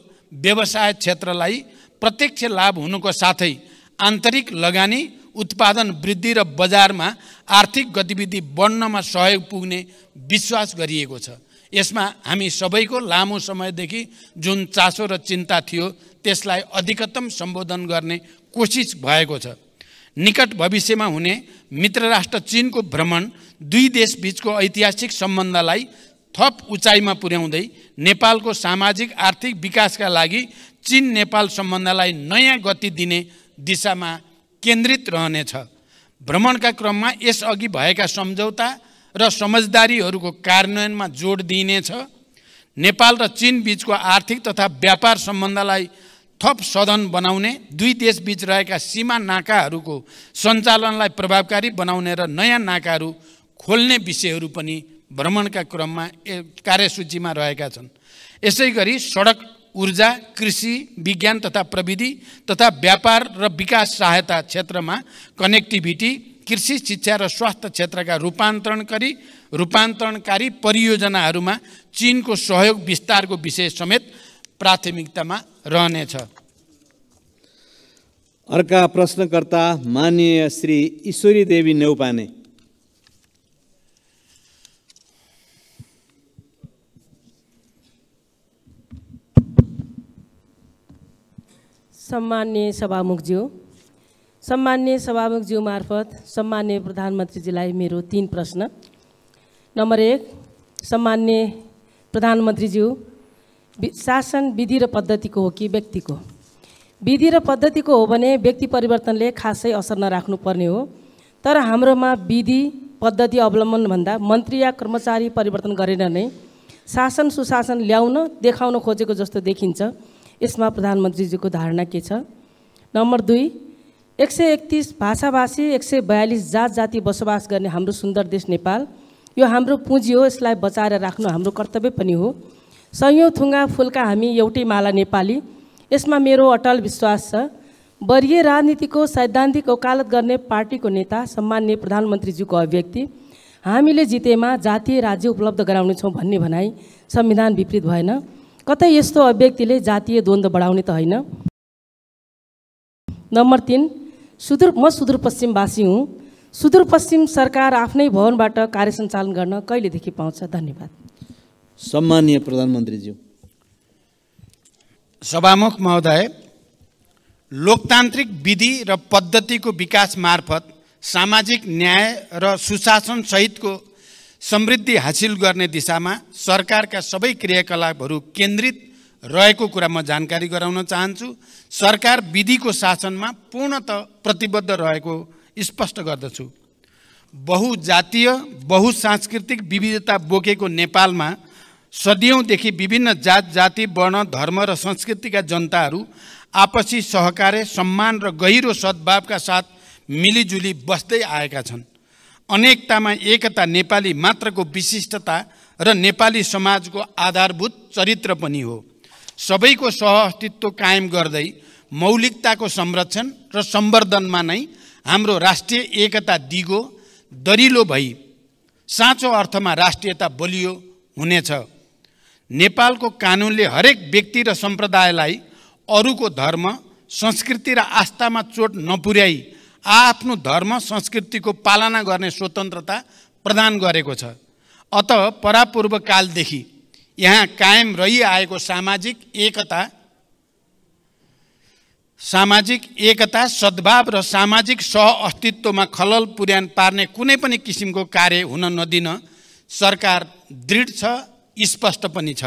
व्यवसाय क्षेत्रलाई प्रत्यक्ष लाभ हुनुको साथै आन्तरिक लगानी, उत्पादन वृद्धि र बजारमा आर्थिक गतिविधि बढ्नमा सहयोग पुग्ने विश्वास गरिएको छ। यसमा हामी सबैको लामो समयदेखि जुन चासो र चिन्ता थियो त्यसलाई अधिकतम सम्बोधन गर्ने कोसिस भएको छ। निकट भविष्यमा हुने मित्र राष्ट्र चीनको भ्रमण दुई देशबीचको ऐतिहासिक सम्बन्धलाई थप उचाइमा पुर्याउँदै नेपालको सामाजिक आर्थिक विकासका लागि चीन नेपाल सम्बन्धलाई नयाँ गति दिने दिशामा केन्द्रित रहनेछ। भ्रमणका क्रममा यसअघि भएका सम्झौता र समझदारीहरूको कार्यान्वयनमा जोड दिइनेछ। नेपाल र चीन बीचको आर्थिक तथा व्यापार सम्बन्धलाई थप सधन बनाउने, दुई देशबीच रहेका सीमा नाकाहरूको सञ्चालनलाई प्रभावकारी बनाउने र नयाँ नाकाहरू खोल्ने विषयहरू पनि भ्रमणका क्रममा कार्यसूचीमा रहेका छन्। यसै गरी सडक, ऊर्जा, कृषि, विज्ञान तथा प्रविधि तथा व्यापार र विकास सहायता क्षेत्रमा कनेक्टिभिटी, कृषि, शिक्षा र स्वास्थ्य क्षेत्रका रूपान्तरण गरी रूपान्तरणकारी परियोजनाहरूमा चीनको सहयोग विस्तारको विषय समेत प्राथमिकतामा रहनेछ। अर्का प्रश्नकर्ता माननीय श्री ईश्वरी देवी नेउपाने। सम्मान्य सभामुखज्यू मार्फत सम्मान्य प्रधानमन्त्रीजीलाई मेरो 3 प्रश्न। नम्बर 1, सम्मान्य प्रधानमन्त्रीज्यू, शासन विधि र पद्धतिको हो कि व्यक्तिको? विधि र पद्धतिको हो भने व्यक्ति परिवर्तनले खासै असर नराख्नुपर्ने हो, तर हाम्रोमा विधि पद्धति अवलम्बन भन्दा मन्त्री या कर्मचारी परिवर्तन गरेर नै शासन सुशासन ल्याउन देखाउन खोजेको जस्तो देखिन्छ। यसमा प्रधानमन्त्रीजीको धारणा के छ? नम्बर 2, 131 भाषाभाषी 142 जात जाति बसोबास गर्ने हाम्रो सुन्दर देश नेपाल, यो हाम्रो पुँजी हो, यसलाई बचाएर राख्नु हाम्रो कर्तव्य पनि हो। सयौँ थुङ्गा फुलका हामी एउटै माला नेपाली, यसमा मेरो अटल विश्वास छ। वरिय राजनीतिको सैद्धान्तिक वकालत गर्ने पार्टीको नेता सम्मान्य प्रधानमन्त्रीज्यूको अभिव्यक्ति हामीले जितेमा जातीय राज्य उपलब्ध गराउनेछौँ भन्ने भनाइ संविधान विपरीत भएन? कतै यस्तो अभिव्यक्तिले जातीय द्वन्द्व बढाउने त होइन? नम्बर 3, म सुदूरपश्चिमवासी हुँ। सुदूरपश्चिम सरकार आफ्नै भवनबाट कार्य सञ्चालन गर्न कहिलेदेखि पाउँछ? धन्यवाद। सम्माननीय प्रधानमन्त्रीज्यू। सभामुख महोदय, लोकतान्त्रिक विधि र पद्धतिको विकास मार्फत सामाजिक न्याय र सुशासन सहितको समृद्धि हासिल गर्ने दिशामा सरकारका सबै क्रियाकलापहरू केन्द्रित रहेको कुरा म जानकारी गराउन चाहन्छु। सरकार विधिको शासनमा पूर्णतः प्रतिबद्ध रहेको स्पष्ट गर्दछु। बहुजातीय बहुसांस्कृतिक विविधता बोकेको नेपालमा सदियौँदेखि विभिन्न जात जाति वर्ण धर्म र संस्कृतिका जनताहरू आपसी सहकार्य सम्मान र गहिरो सद्भावका साथ मिलिजुली बस्दै आएका छन्। अनेकतामा एकता नेपाली मात्रको विशिष्टता र नेपाली समाजको आधारभूत चरित्र पनि हो। सबैको सहअस्तित्व कायम गर्दै मौलिकताको संरक्षण र सम्वर्धनमा नै हाम्रो राष्ट्रिय एकता दिगो दरिलो भई साँचो अर्थमा राष्ट्रियता बलियो हुनेछ। नेपालको कानुनले हरेक व्यक्ति र सम्प्रदायलाई अरूको धर्म संस्कृति र आस्थामा चोट नपुर्याई आफ्नो धर्म संस्कृतिको पालना गर्ने स्वतन्त्रता प्रदान गरेको छ। अत परापूर्व कालदेखि यहाँ कायम रहिआएको सामाजिक एकता सद्भाव र सामाजिक सहअस्तित्वमा खलल पुर्यान पार्ने कुनै पनि किसिमको कार्य हुन नदिन सरकार दृढ छ, स्पष्ट पनि छ।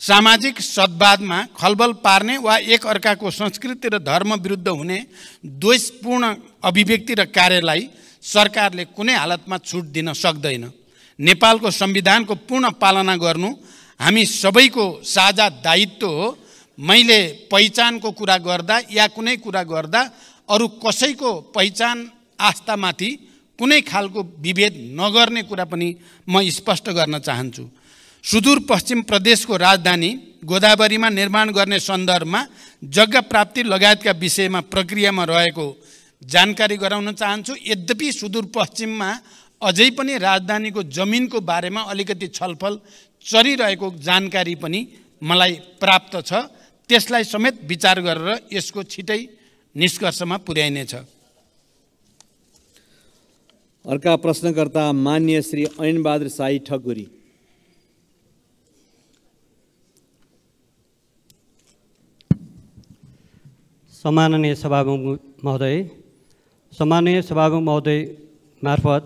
सामाजिक सद्भावमा खलबल पार्ने वा एक अर्काको संस्कृति र धर्म विरुद्ध हुने द्वेषपूर्ण अभिव्यक्ति र कार्यलाई सरकारले कुनै हालतमा छुट दिन सक्दैन। नेपालको संविधानको पूर्ण पालना गर्नु हामी सबैको साझा दायित्व हो। मैले पहिचानको कुरा गर्दा या कुनै कुरा गर्दा अरू कसैको पहिचान आस्थामाथि कुनै खालको विभेद नगर्ने कुरा पनि म स्पष्ट गर्न चाहन्छु। सुदूरपश्चिम प्रदेशको राजधानी गोदावरीमा निर्माण गर्ने सन्दर्भमा जग्गा प्राप्ति लगायतका विषयमा प्रक्रियामा रहेको जानकारी गराउन चाहन्छु। यद्यपि सुदूरपश्चिममा अझै पनि राजधानीको जमिनको बारेमा अलिकति छलफल चलिरहेको जानकारी पनि मलाई प्राप्त छ। त्यसलाई समेत विचार गरेर यसको छिटै निष्कर्षमा पुर्याइनेछ। अर्का प्रश्नकर्ता माननीय श्री ऐनबहादुर शाही ठकुरी। सम्माननीय सभामुख महोदय मार्फत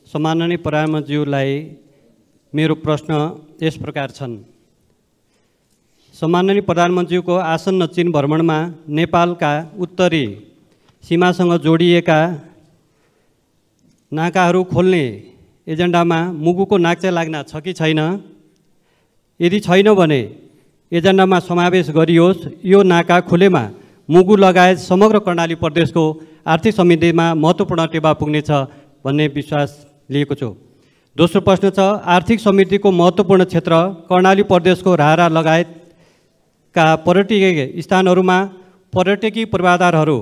सम्माननीय प्रधानमन्त्रीज्यूलाई मेरो प्रश्न यस प्रकार छन्। सम्माननीय प्रधानमन्त्रीको आसन्न चीन भ्रमणमा नेपालका उत्तरी सीमासँग जोडिएका नाकाहरू खोल्ने एजेन्डामा मुगुको नाक्चा लाग्न छ कि छैन? यदि छैन भने एजेन्डामा समावेश गरियोस्। यो नाका खुलेमा मुगु लगायत समग्र कर्णाली प्रदेशको आर्थिक समृद्धिमा महत्त्वपूर्ण टेवा पुग्नेछ भन्ने विश्वास लिएको छु। दोस्रो प्रश्न छ, आर्थिक समृद्धिको महत्त्वपूर्ण क्षेत्र कर्णाली प्रदेशको राहरा लगायतका पर्यटकीय स्थानहरूमा पर्यटकीय पूर्वाधारहरू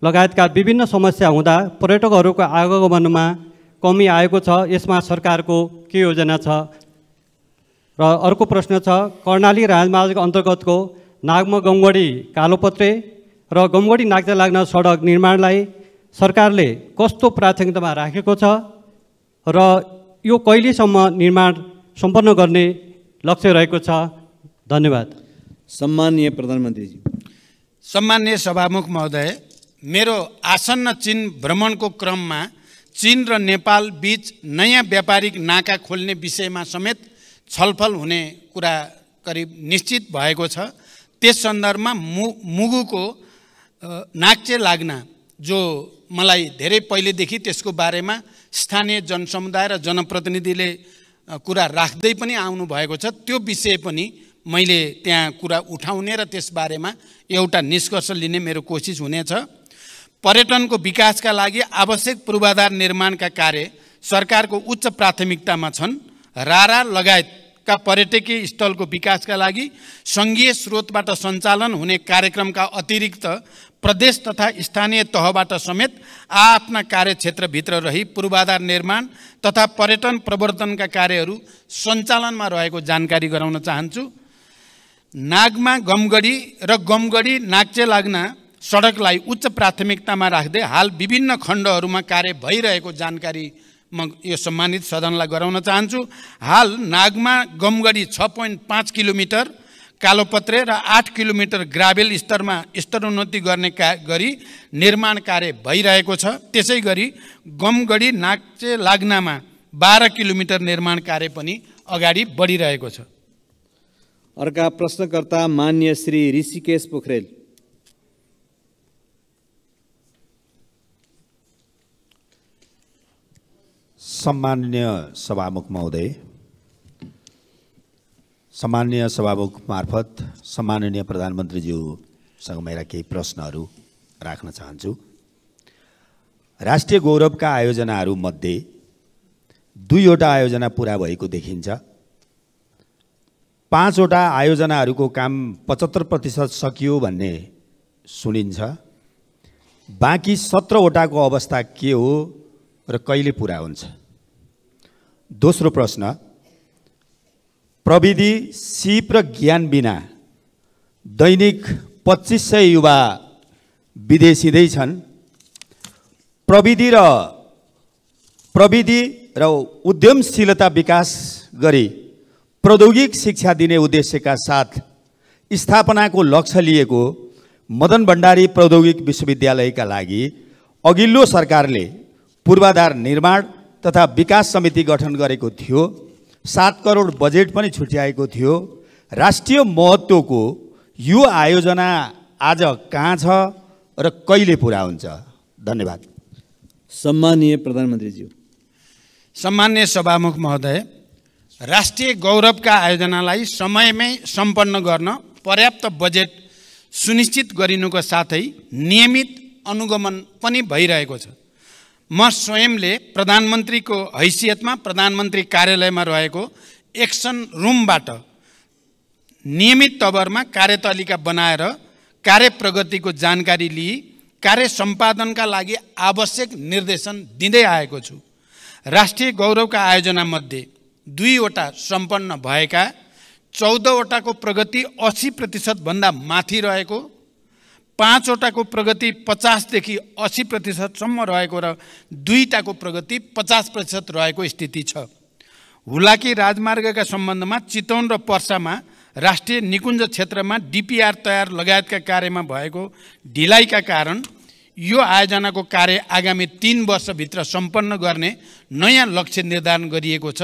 लगायतका विभिन्न समस्या हुँदा पर्यटकहरूको आगमनमा कमी आएको छ, यसमा सरकारको के योजना छ? र अर्को प्रश्न छ, कर्णाली राजमार्ग अन्तर्गतको नागमा गमगढी कालोपत्रे र गमगढी नाक्चा लाग्न सडक निर्माणलाई सरकारले कस्तो प्राथमिकतामा राखेको छ र यो कहिलेसम्म निर्माण सम्पन्न गर्ने लक्ष्य रहेको छ? धन्यवाद। सम्माननीय प्रधानमन्त्रीजी। सम्माननीय सभामुख महोदय, मेरो आसन्न चीन भ्रमणको क्रममा चीन र नेपाल बीच नयाँ व्यापारिक नाका खोल्ने विषयमा समेत छलफल हुने कुरा करिब निश्चित भएको छ। त्यस सन्दर्भमा मुगुको नाक्चे लाग्ना जो मलाई धेरै पहिलेदेखि त्यसको बारेमा स्थानीय जनसमुदाय र जनप्रतिनिधिले कुरा राख्दै पनि आउनु भएको छ, त्यो विषय पनि मैले त्यहाँ कुरा उठाउने र त्यसबारेमा एउटा निष्कर्ष लिने मेरो कोसिस हुनेछ। पर्यटनको विकासका लागि आवश्यक पूर्वाधार निर्माणका कार्य सरकारको उच्च प्राथमिकतामा छन्। रारा लगायतका पर्यटकीय स्थलको विकासका लागि सङ्घीय स्रोतबाट सञ्चालन हुने कार्यक्रमका अतिरिक्त प्रदेश तथा स्थानीय तहबाट समेत आफ्ना कार्यक्षेत्रभित्र रही पूर्वाधार निर्माण तथा पर्यटन प्रवर्धनका कार्यहरू सञ्चालनमा रहेको जानकारी गराउन चाहन्छु। नागमा गमगढी र गमगढी नाक्चे लाग्ना सडकलाई उच्च प्राथमिकतामा राख्दै हाल विभिन्न खण्डहरूमा कार्य भइरहेको जानकारी म यो सम्मानित सदनलाई गराउन चाहन्छु। हाल नागमा गमगढी 6.5 किलोमिटर, कालोपत्रे र 8 किलोमिटर ग्राभेल स्तरमा स्तरोन्नति गर्ने गरी निर्माण कार्य भइरहेको छ। त्यसै गरी गमगढी नाक्चे लाग्नामा 12 किलोमिटर निर्माण कार्य पनि अगाडि बढिरहेको छ। अर्का प्रश्नकर्ता मान्य श्री ऋषिकेश पोखरेल। सम्माननीय सभामुख महोदय, सम्माननीय सभामुख मार्फत सम्माननीय प्रधानमन्त्रीज्यूसँग मेरा केही प्रश्नहरू राख्न चाहन्छु। राष्ट्रिय गौरवका आयोजनाहरूमध्ये 2वटा आयोजना पुरा भएको देखिन्छ। 5वटा आयोजनाहरूको काम 75% सकियो भन्ने सुनिन्छ। बाँकी 17वटाको अवस्था के हो र कहिले पुरा हुन्छ? दोस्रो प्रश्न, प्रविधि, सिप र ज्ञान बिना दैनिक 2500 युवा विदेशिँदै छन्। प्रविधि र उद्यमशीलता विकास गरी प्रौद्योगिक शिक्षा दिने उद्देश्यका साथ स्थापनाको लक्ष्य लिएको मदन भण्डारी प्रौद्योगिक विश्वविद्यालयका लागि अघिल्लो सरकारले पूर्वाधार निर्माण तथा विकास समिति गठन गरेको थियो। 7 करोड बजेट पनि छुट्याएको थियो। राष्ट्रिय महत्त्वको यो आयोजना आज कहाँ छ र कहिले पुरा हुन्छ? धन्यवाद। सम्माननीय प्रधानमन्त्रीज्यू। सम्मान्य सभामुख महोदय, राष्ट्रिय गौरवका आयोजनालाई समयमै सम्पन्न गर्न पर्याप्त बजेट सुनिश्चित गरिनुको साथै नियमित अनुगमन पनि भइरहेको छ। म स्वयंले प्रधानमन्त्रीको हैसियतमा प्रधानमन्त्री कार्यालयमा रहेको एक्सन रुमबाट नियमित तवरमा कार्यतालिका बनाएर कार्य प्रगतिको जानकारी लिई कार्य सम्पादनका लागि आवश्यक निर्देशन दिँदै आएको छु। राष्ट्रिय गौरवका आयोजनामध्ये 2वटा सम्पन्न भएका, 14वटाको प्रगति 80% भन्दा माथि रहेको, 5वटाको प्रगति 50 देखि 80% सम्म रहेको र 2टाको प्रगति 50% रहेको स्थिति छ। हुलाकी राजमार्गका सम्बन्धमा चितवन र पर्सामा राष्ट्रिय निकुञ्ज क्षेत्रमा डिपिआर तयार लगायतका कार्यमा भएको ढिलाइका कारण यो आयोजनाको कार्य आगामी 3 वर्षभित्र सम्पन्न गर्ने नयाँ लक्ष्य निर्धारण गरिएको छ।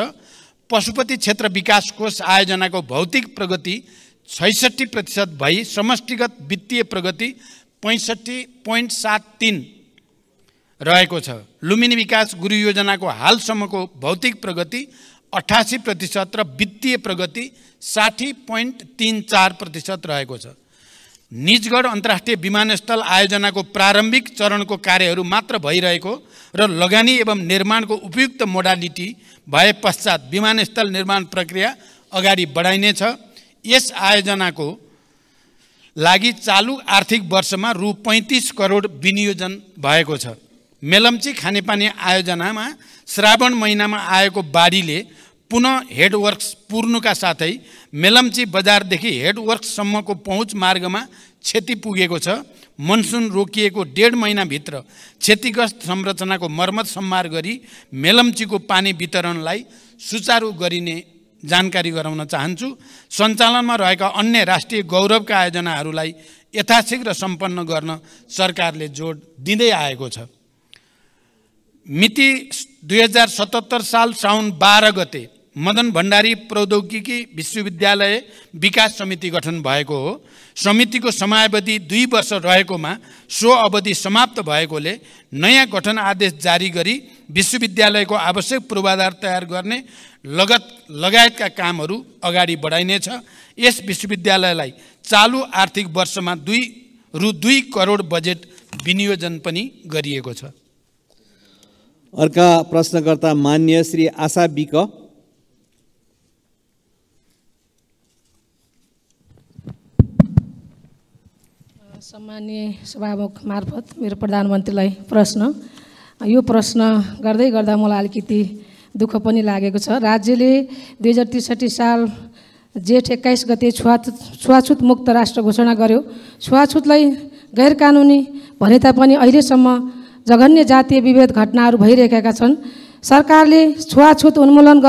पशुपति क्षेत्र विकास कोष आयोजनाको भौतिक प्रगति 66% भई समष्टिगत वित्तीय प्रगति 65.73 रहेको छ। लुम्बिनी विकास गुरु योजनाको हालसम्मको भौतिक प्रगति 88% र वित्तीय प्रगति 60.34% रहेको छ। निजगढ अन्तर्राष्ट्रिय विमानस्थल आयोजनाको प्रारम्भिक चरणको कार्यहरू मात्र भइरहेको र लगानी एवं निर्माणको उपयुक्त मोडालिटी भए पश्चात विमानस्थल निर्माण प्रक्रिया अगाडि बढाइनेछ। यस आयोजनाको लागि चालु आर्थिक वर्षमा रु 35 करोड विनियोजन भएको छ। मेलम्ची खानेपानी आयोजनामा श्रावण महिनामा आएको बाढीले पुनः हेडवर्क्स पुर्नुका साथै मेलम्ची बजारदेखि हेडवर्क्ससम्मको पहुँच मार्गमा क्षति पुगेको छ। मनसुन रोकिएको 1.5 महिनाभित्र क्षतिग्रस्त संरचनाको मर्मत सम्मार गरी मेलम्चीको पानी वितरणलाई सुचारू गरिने जानकारी गराउन चाहन्छु। सञ्चालनमा रहेका अन्य राष्ट्रिय गौरवका आयोजनाहरूलाई यथाशीघ्र सम्पन्न गर्न सरकारले जोड दिँदै आएको छ। मिति 2077 साल साउन 12 गते मदन भण्डारी प्रौद्योगिकी विश्वविद्यालय विकास समिति गठन भएको हो। समितिको समयावधि 2 वर्ष रहेकोमा सो अवधि समाप्त भएकोले नयाँ गठन आदेश जारी गरी विश्वविद्यालयको आवश्यक पूर्वाधार तयार गर्ने लगायतका कामहरू अगाडि बढाइनेछ। यस विश्वविद्यालयलाई चालु आर्थिक वर्षमा रु 2 करोड बजेट विनियोजन पनि गरिएको छ। अर्का प्रश्नकर्ता मान्य श्री आशा बिक। सम्माननीय सभामुख मार्फत मेरो प्रधानमन्त्रीलाई प्रश्न, यो प्रश्न गर्दै गर्दा मलाई अलिकति दुःख पनि लागेको छ। राज्यले 2063 साल जेठ 21 गते छुवाछुत मुक्त राष्ट्र घोषणा गर्यो। छुवाछुतलाई गैर कानुनी भने तापनि अहिलेसम्म जघन्य जातीय विभेद घटनाहरू भइरहेका छन्। सरकारले छुवाछुत उन्मूलन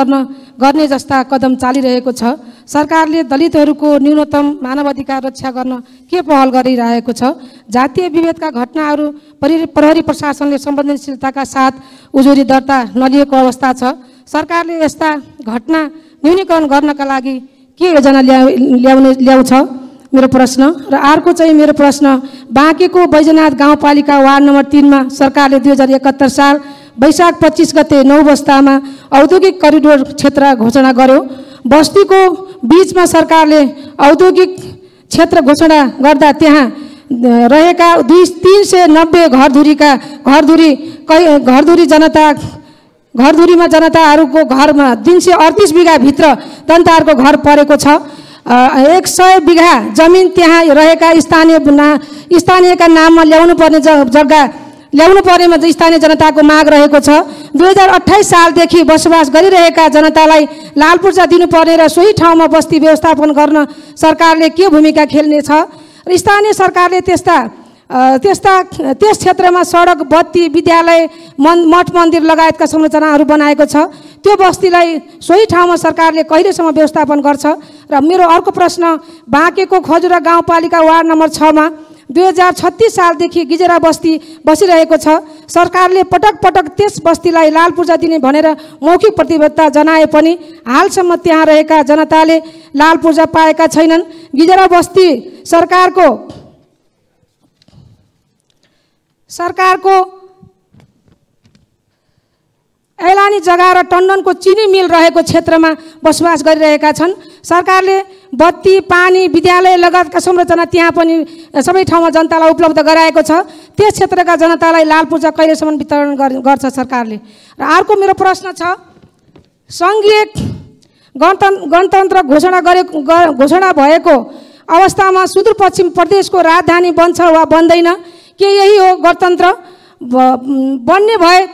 गर्ने जस्ता कदम चालिरहेको छ। सरकारले दलितहरूको न्यूनतम मानवाधिकार रक्षा गर्न के पहल गरिरहेको छ? जातीय विभेदका घटनाहरू प्रहरी प्रशासनले संवेदनशीलताका साथ उजुरी दर्ता नलिएको अवस्था छ। सरकारले यस्ता घटना न्यूनीकरण गर्नका लागि के योजना ल्याउँछ? मेरो प्रश्न। र अर्को चाहिँ मेरो प्रश्न, बाँकेको बैजनाथ गाउँपालिका वार्ड नम्बर 3 मा सरकारले 2071 साल वैशाख 25 गते 9 बस्तामा औद्योगिक करिडोर क्षेत्र घोषणा गर्यो। बस्तीको बीचमा सरकारले औद्योगिक क्षेत्र घोषणा गर्दा त्यहाँ रहेका 390 घरधुरीमा जनताहरूको घरमा 338 बिघा भित्र जनताहरूको घर परेको छ। 100 बिघा जमिन त्यहाँ रहेका स्थानीयका नाममा ल्याउनु पर्नेमा स्थानीय जनताको माग रहेको छ। 2028 सालदेखि बसोबास गरिरहेका जनतालाई लाल पूर्जा दिनुपर्ने र सोही ठाउँमा बस्ती व्यवस्थापन गर्न सरकारले के भूमिका खेल्नेछ? र स्थानीय सरकारले त्यस क्षेत्रमा सडक, बत्ती, विद्यालय, मठ मन्दिर लगायतका संरचनाहरू बनाएको छ। त्यो बस्तीलाई सोही ठाउँमा सरकारले कहिलेसम्म व्यवस्थापन गर्छ? र मेरो अर्को प्रश्न, बाँकेको खजुरा गाउँपालिका वार्ड नम्बर 6 मा 2036 सालदेखि गिजेरा बस्ती बसिरहेको छ। सरकारले पटक पटक त्यस बस्तीलाई लाल पूर्जा दिने भनेर मौखिक प्रतिबद्धता जनाए पनि हालसम्म त्यहाँ रहेका जनताले लाल पूर्जा पाएका छैनन्। गिजेरा बस्ती सरकारको ऐलानी जग्गा र टन्डनको चिनी मिल रहेको क्षेत्रमा बसोबास गरिरहेका छन्। सरकारले बत्ती, पानी, विद्यालय लगायतका संरचना त्यहाँ पनि सबै ठाउँमा जनतालाई उपलब्ध गराएको छ। त्यस क्षेत्रका जनतालाई लाल पूर्जा कहिलेसम्म वितरण गर्छ सरकारले? र अर्को मेरो प्रश्न छ, सङ्घीय गणतन्त्र घोषणा भएको अवस्थामा सुदूरपश्चिम प्रदेशको राजधानी बन्छ वा बन्दैन? के यही हो गणतन्त्र? बन्ने भए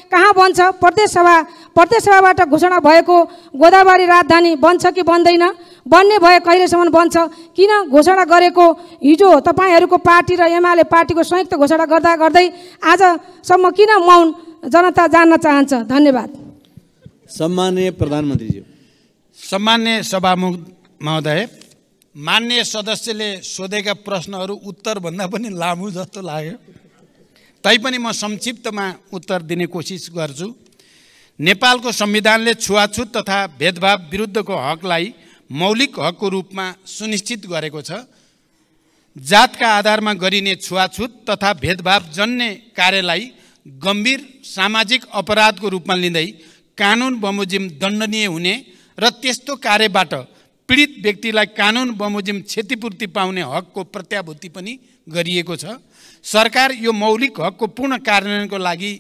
कहाँ बन्छ? प्रदेश सभाबाट घोषणा भएको गोदावरी राजधानी बन्छ कि बन्दैन? बन्ने भए कहिलेसम्म बन्छ? किन घोषणा गरेको हिजो तपाईँहरूको पार्टी र एमाले पार्टीको संयुक्त घोषणा गर्दै आजसम्म किन मौन? जनता जान्न चाहन्छ। धन्यवाद। सम्माननीय प्रधानमन्त्रीज्यू। सम्माननीय सभामुख महोदय, मान्य सदस्यले सोधेका प्रश्नहरू उत्तरभन्दा पनि लामो जस्तो लाग्यो। तैपनि म संक्षिप्तमा उत्तर दिने कोसिस गर्छु। नेपालको संविधानले छुवाछुत तथा भेदभाव विरुद्धको हकलाई मौलिक हकको रूपमा सुनिश्चित गरेको छ। जातका आधारमा गरिने छुवाछुत तथा भेदभाव जन्य कार्यलाई गम्भीर सामाजिक अपराधको रूपमा लिँदै कानुन बमोजिम दण्डनीय हुने र त्यस्तो कार्यबाट पीडित व्यक्तिलाई कानुन बमोजिम क्षतिपूर्ति पाउने हकको प्रत्याभूति पनि गरिएको छ। सरकार यो मौलिक हकको पूर्ण कार्यान्वयनको लागि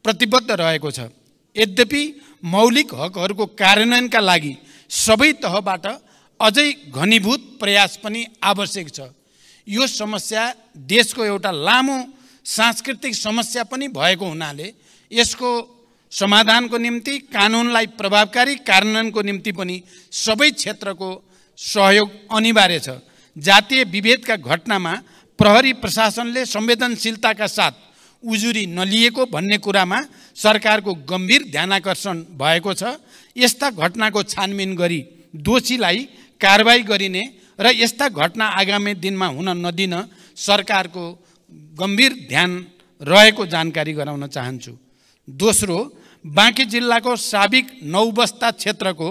प्रतिबद्ध रहेको छ। यद्यपि मौलिक हकहरूको कार्यान्वयनका लागि सबै तहबाट अझै घनीभूत प्रयास पनि आवश्यक छ। यो समस्या देशको एउटा लामो सांस्कृतिक समस्या पनि भएको हुनाले यसको समाधानको निम्ति कानुनलाई प्रभावकारी कार्यान्वयनको निम्ति पनि सबै क्षेत्रको सहयोग अनिवार्य छ। जातीय विभेदका घटनामा प्रहरी प्रशासनले संवेदनशीलताका साथ उजुरी नलिएको भन्ने कुरामा सरकारको गम्भीर ध्यानाकर्षण भएको छ। यस्ता घटनाको छानबिन गरी दोषीलाई कारबाही गरिने र यस्ता घटना आगामी दिनमा हुन नदिन सरकारको गम्भीर ध्यान रहेको जानकारी गराउन चाहन्छु। दोस्रो, बाँकी जिल्लाको साबिक नौबस्ता क्षेत्रको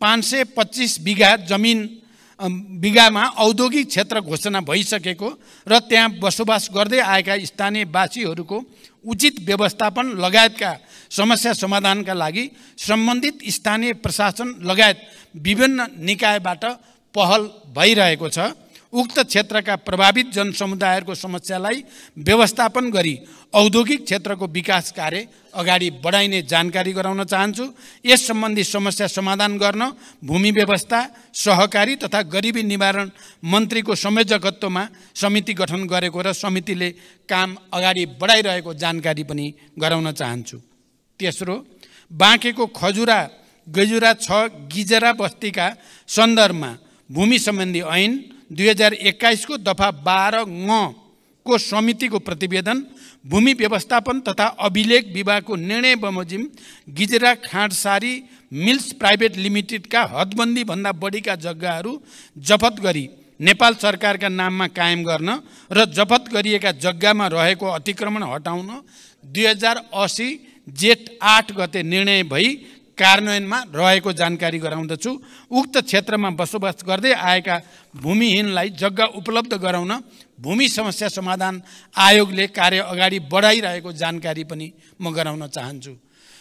525 बिघा जमिन बिघामा औद्योगिक क्षेत्र घोषणा भइसकेको र त्यहाँ बसोबास गर्दै आएका स्थानीयवासीहरूको उचित व्यवस्थापन लगायतका समस्या समाधानका लागि सम्बन्धित स्थानीय प्रशासन लगायत विभिन्न निकायबाट पहल भइरहेको छ। उक्त क्षेत्रका प्रभावित जनसमुदायहरूको समस्यालाई व्यवस्थापन गरी औद्योगिक क्षेत्रको विकास कार्य अगाडि बढाइने जानकारी गराउन चाहन्छु। यस सम्बन्धी समस्या समाधान गर्न भूमि व्यवस्था, सहकारी तथा गरिबी निवारण मन्त्रीको संयोजकत्वमा समिति गठन गरेको र समितिले काम अगाडि बढाइरहेको जानकारी पनि गराउन चाहन्छु। तेस्रो, बाँकेको खजुरा गजुरा 6 गिजरा बस्तीका सन्दर्भमा भूमि सम्बन्धी ऐन 2021 को दफा 12 को समितिको प्रतिवेदन, भूमि व्यवस्थापन तथा अभिलेख विभागको निर्णय बमोजिम गिजरा खाँडसारी मिल्स प्राइभेट लिमिटेडका हदबन्दी भन्दा बढीका जग्गाहरू जफत गरी नेपाल सरकारका नाममा कायम गर्न र जफत गरिएका जग्गामा रहेको अतिक्रमण हटाउन 2080 जेठ 8 गते निर्णय भई कार्यान्वयनमा रहेको जानकारी गराउँदछु। उक्त क्षेत्रमा बसोबास गर्दै आएका भूमिहीनलाई जग्गा उपलब्ध गराउन भूमि समस्या समाधान आयोगले कार्य अगाडि बढाइरहेको जानकारी पनि म गराउन चाहन्छु।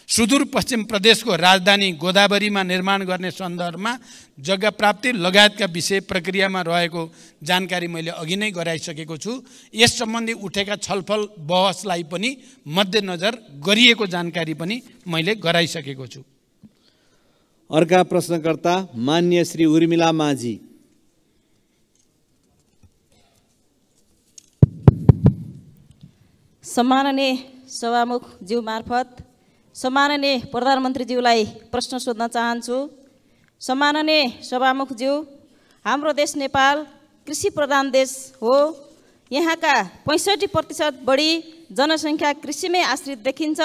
सुदूरपश्चिम प्रदेशको राजधानी गोदावरीमा निर्माण गर्ने सन्दर्भमा जग्गा प्राप्ति लगायतका विषय प्रक्रियामा रहेको जानकारी मैले अघि नै गराइसकेको छु। यस सम्बन्धी उठेका छलफल बहसलाई पनि मध्यनजर गरिएको जानकारी पनि मैले गराइसकेको छु। अर्का प्रश्नकर्ता मान्य श्री उर्मिला माझी। सम्माननीय सभामुख ज्यू मार्फत सम्माननीय प्रधानमन्त्रीज्यूलाई प्रश्न सोध्न चाहन्छु। सम्माननीय सभामुख ज्यू, हाम्रो देश नेपाल कृषि प्रधान देश हो। यहाँका 65% बढी जनसङ्ख्या कृषिमै आश्रित देखिन्छ।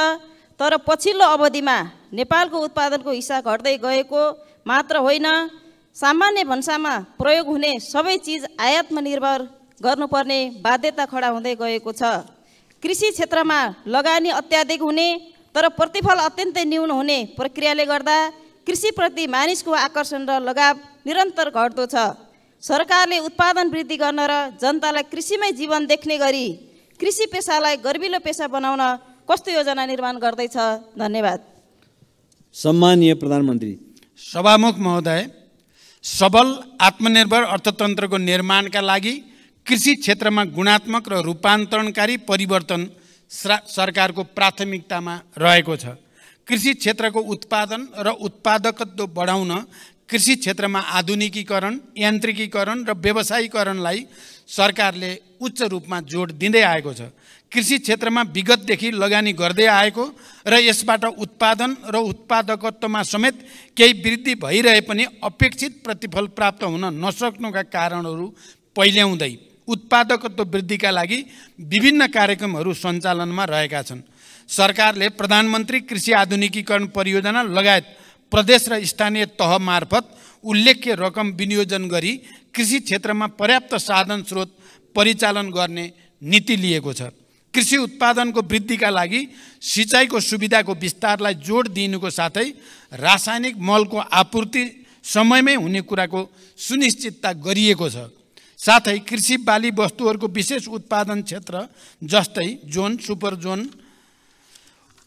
तर पछिल्लो अवधिमा नेपालको उत्पादनको हिस्सा घट्दै गएको मात्र होइन, सामान्य भन्सामा प्रयोग हुने सबै चिज आयातमा निर्भर गर्नुपर्ने बाध्यता खडा हुँदै गएको छ। कृषि क्षेत्रमा लगानी अत्याधिक हुने तर प्रतिफल अत्यन्तै न्यून हुने प्रक्रियाले गर्दा कृषिप्रति मानिसको आकर्षण र लगाव निरन्तर घट्दो छ। सरकारले उत्पादन वृद्धि गर्न र जनतालाई कृषिमै जीवन देख्ने गरी कृषि पेसालाई गर्विलो पेसा बनाउन कस्तो योजना निर्माण गर्दैछ? धन्यवाद। सम्माननीय प्रधानमन्त्री। सभामुख महोदय, सबल आत्मनिर्भर अर्थतन्त्रको निर्माणका लागि कृषि क्षेत्रमा गुणात्मक र रूपान्तरणकारी परिवर्तन सरकारको प्राथमिकतामा रहेको छ। कृषि क्षेत्रको उत्पादन र उत्पादकत्व बढाउन कृषि क्षेत्रमा आधुनिकीकरण, यान्त्रिकीकरण र व्यवसायीकरणलाई सरकारले उच्च रूपमा जोड दिँदै आएको छ। कृषि क्षेत्रमा विगतदेखि लगानी गर्दै आएको र यसबाट उत्पादन र उत्पादकत्वमा समेत केही वृद्धि भइरहे पनि अपेक्षित प्रतिफल प्राप्त हुन नसक्नुका कारणहरू पहिल्याउँदै उत्पादकत्व वृद्धिका लागि विभिन्न कार्यक्रमहरू सञ्चालनमा रहेका छन्। सरकारले प्रधानमन्त्री कृषि आधुनिकीकरण परियोजना लगायत प्रदेश र स्थानीय तह मार्फत उल्लेख्य रकम विनियोजन गरी कृषि क्षेत्रमा पर्याप्त साधन स्रोत परिचालन गर्ने नीति लिएको छ। कृषि उत्पादनको वृद्धिका लागि सिँचाइको सुविधाको विस्तारलाई जोड दिनुको साथै रासायनिक मलको आपूर्ति समयमै हुने कुराको सुनिश्चितता गरिएको छ। साथै कृषि बाली वस्तुहरूको विशेष उत्पादन क्षेत्र जस्तै जोन, सुपर जोन,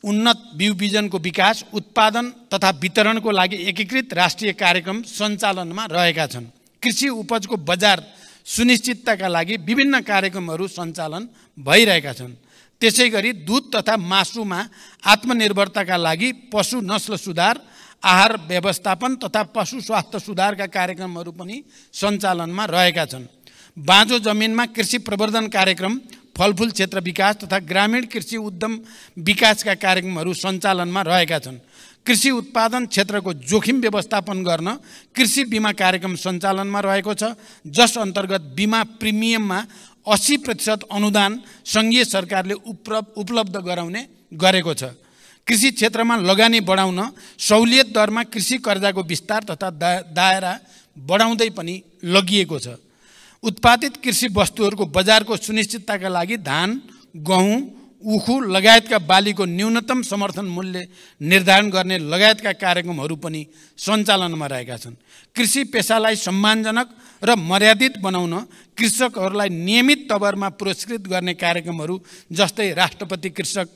उन्नत बिउ बिजनको विकास, उत्पादन तथा वितरणको लागि एकीकृत राष्ट्रिय कार्यक्रम सञ्चालनमा रहेका छन्। कृषि उपजको बजार सुनिश्चितताका लागि विभिन्न कार्यक्रमहरू सञ्चालन भइरहेका छन्। त्यसै गरी दुध तथा मासुमा आत्मनिर्भरताका लागि पशु नस्ल सुधार, आहार व्यवस्थापन तथा पशु स्वास्थ्य सुधारका कार्यक्रमहरू पनि सञ्चालनमा रहेका छन्। बाँझो जमिनमा कृषि प्रवर्धन कार्यक्रम फलफुल क्षेत्र विकास तथा ग्रामीण कृषि उद्यम विकासका कार्यक्रमहरू सञ्चालनमा रहेका छन्। कृषि उत्पादन क्षेत्रको जोखिम व्यवस्थापन गर्न कृषि बिमा कार्यक्रम सञ्चालनमा रहेको छ, जस अन्तर्गत बिमा प्रिमियममा 80% अनुदान सङ्घीय सरकारले उपलब्ध गराउने गरेको छ। कृषि क्षेत्रमा लगानी बढाउन सहुलियत दरमा कृषि कर्जाको विस्तार तथा दायरा बढाउँदै पनि लगिएको छ। उत्पादित कृषि वस्तुहरूको बजारको सुनिश्चितताका लागि धान, गहुँ, उखु लगायतका बालीको न्यूनतम समर्थन मूल्य निर्धारण गर्ने लगायतका कार्यक्रमहरू पनि सञ्चालनमा रहेका छन्। कृषि पेसालाई सम्मानजनक र मर्यादित बनाउन कृषकहरूलाई नियमित तवरमा पुरस्कृत गर्ने कार्यक्रमहरू जस्तै राष्ट्रपति कृषक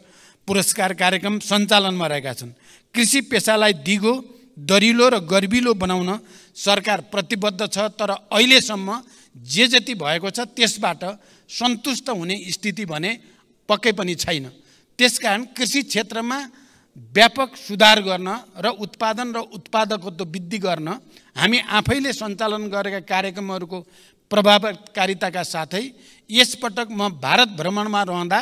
पुरस्कार कार्यक्रम सञ्चालनमा रहेका छन्। कृषि पेसालाई दिगो, दरिलो र गर्बिलो बनाउन सरकार प्रतिबद्ध छ, तर अहिलेसम्म जे जति भएको छ त्यसबाट सन्तुष्ट हुने स्थिति भने पक्कै पनि छैन। त्यसकारण कृषि क्षेत्रमा व्यापक सुधार गर्न र उत्पादन र उत्पादकत्व वृद्धि गर्न हामी आफैले सञ्चालन गरेका कार्यक्रमहरूको प्रभावकारिताका साथै यसपटक म भारत भ्रमणमा रहँदा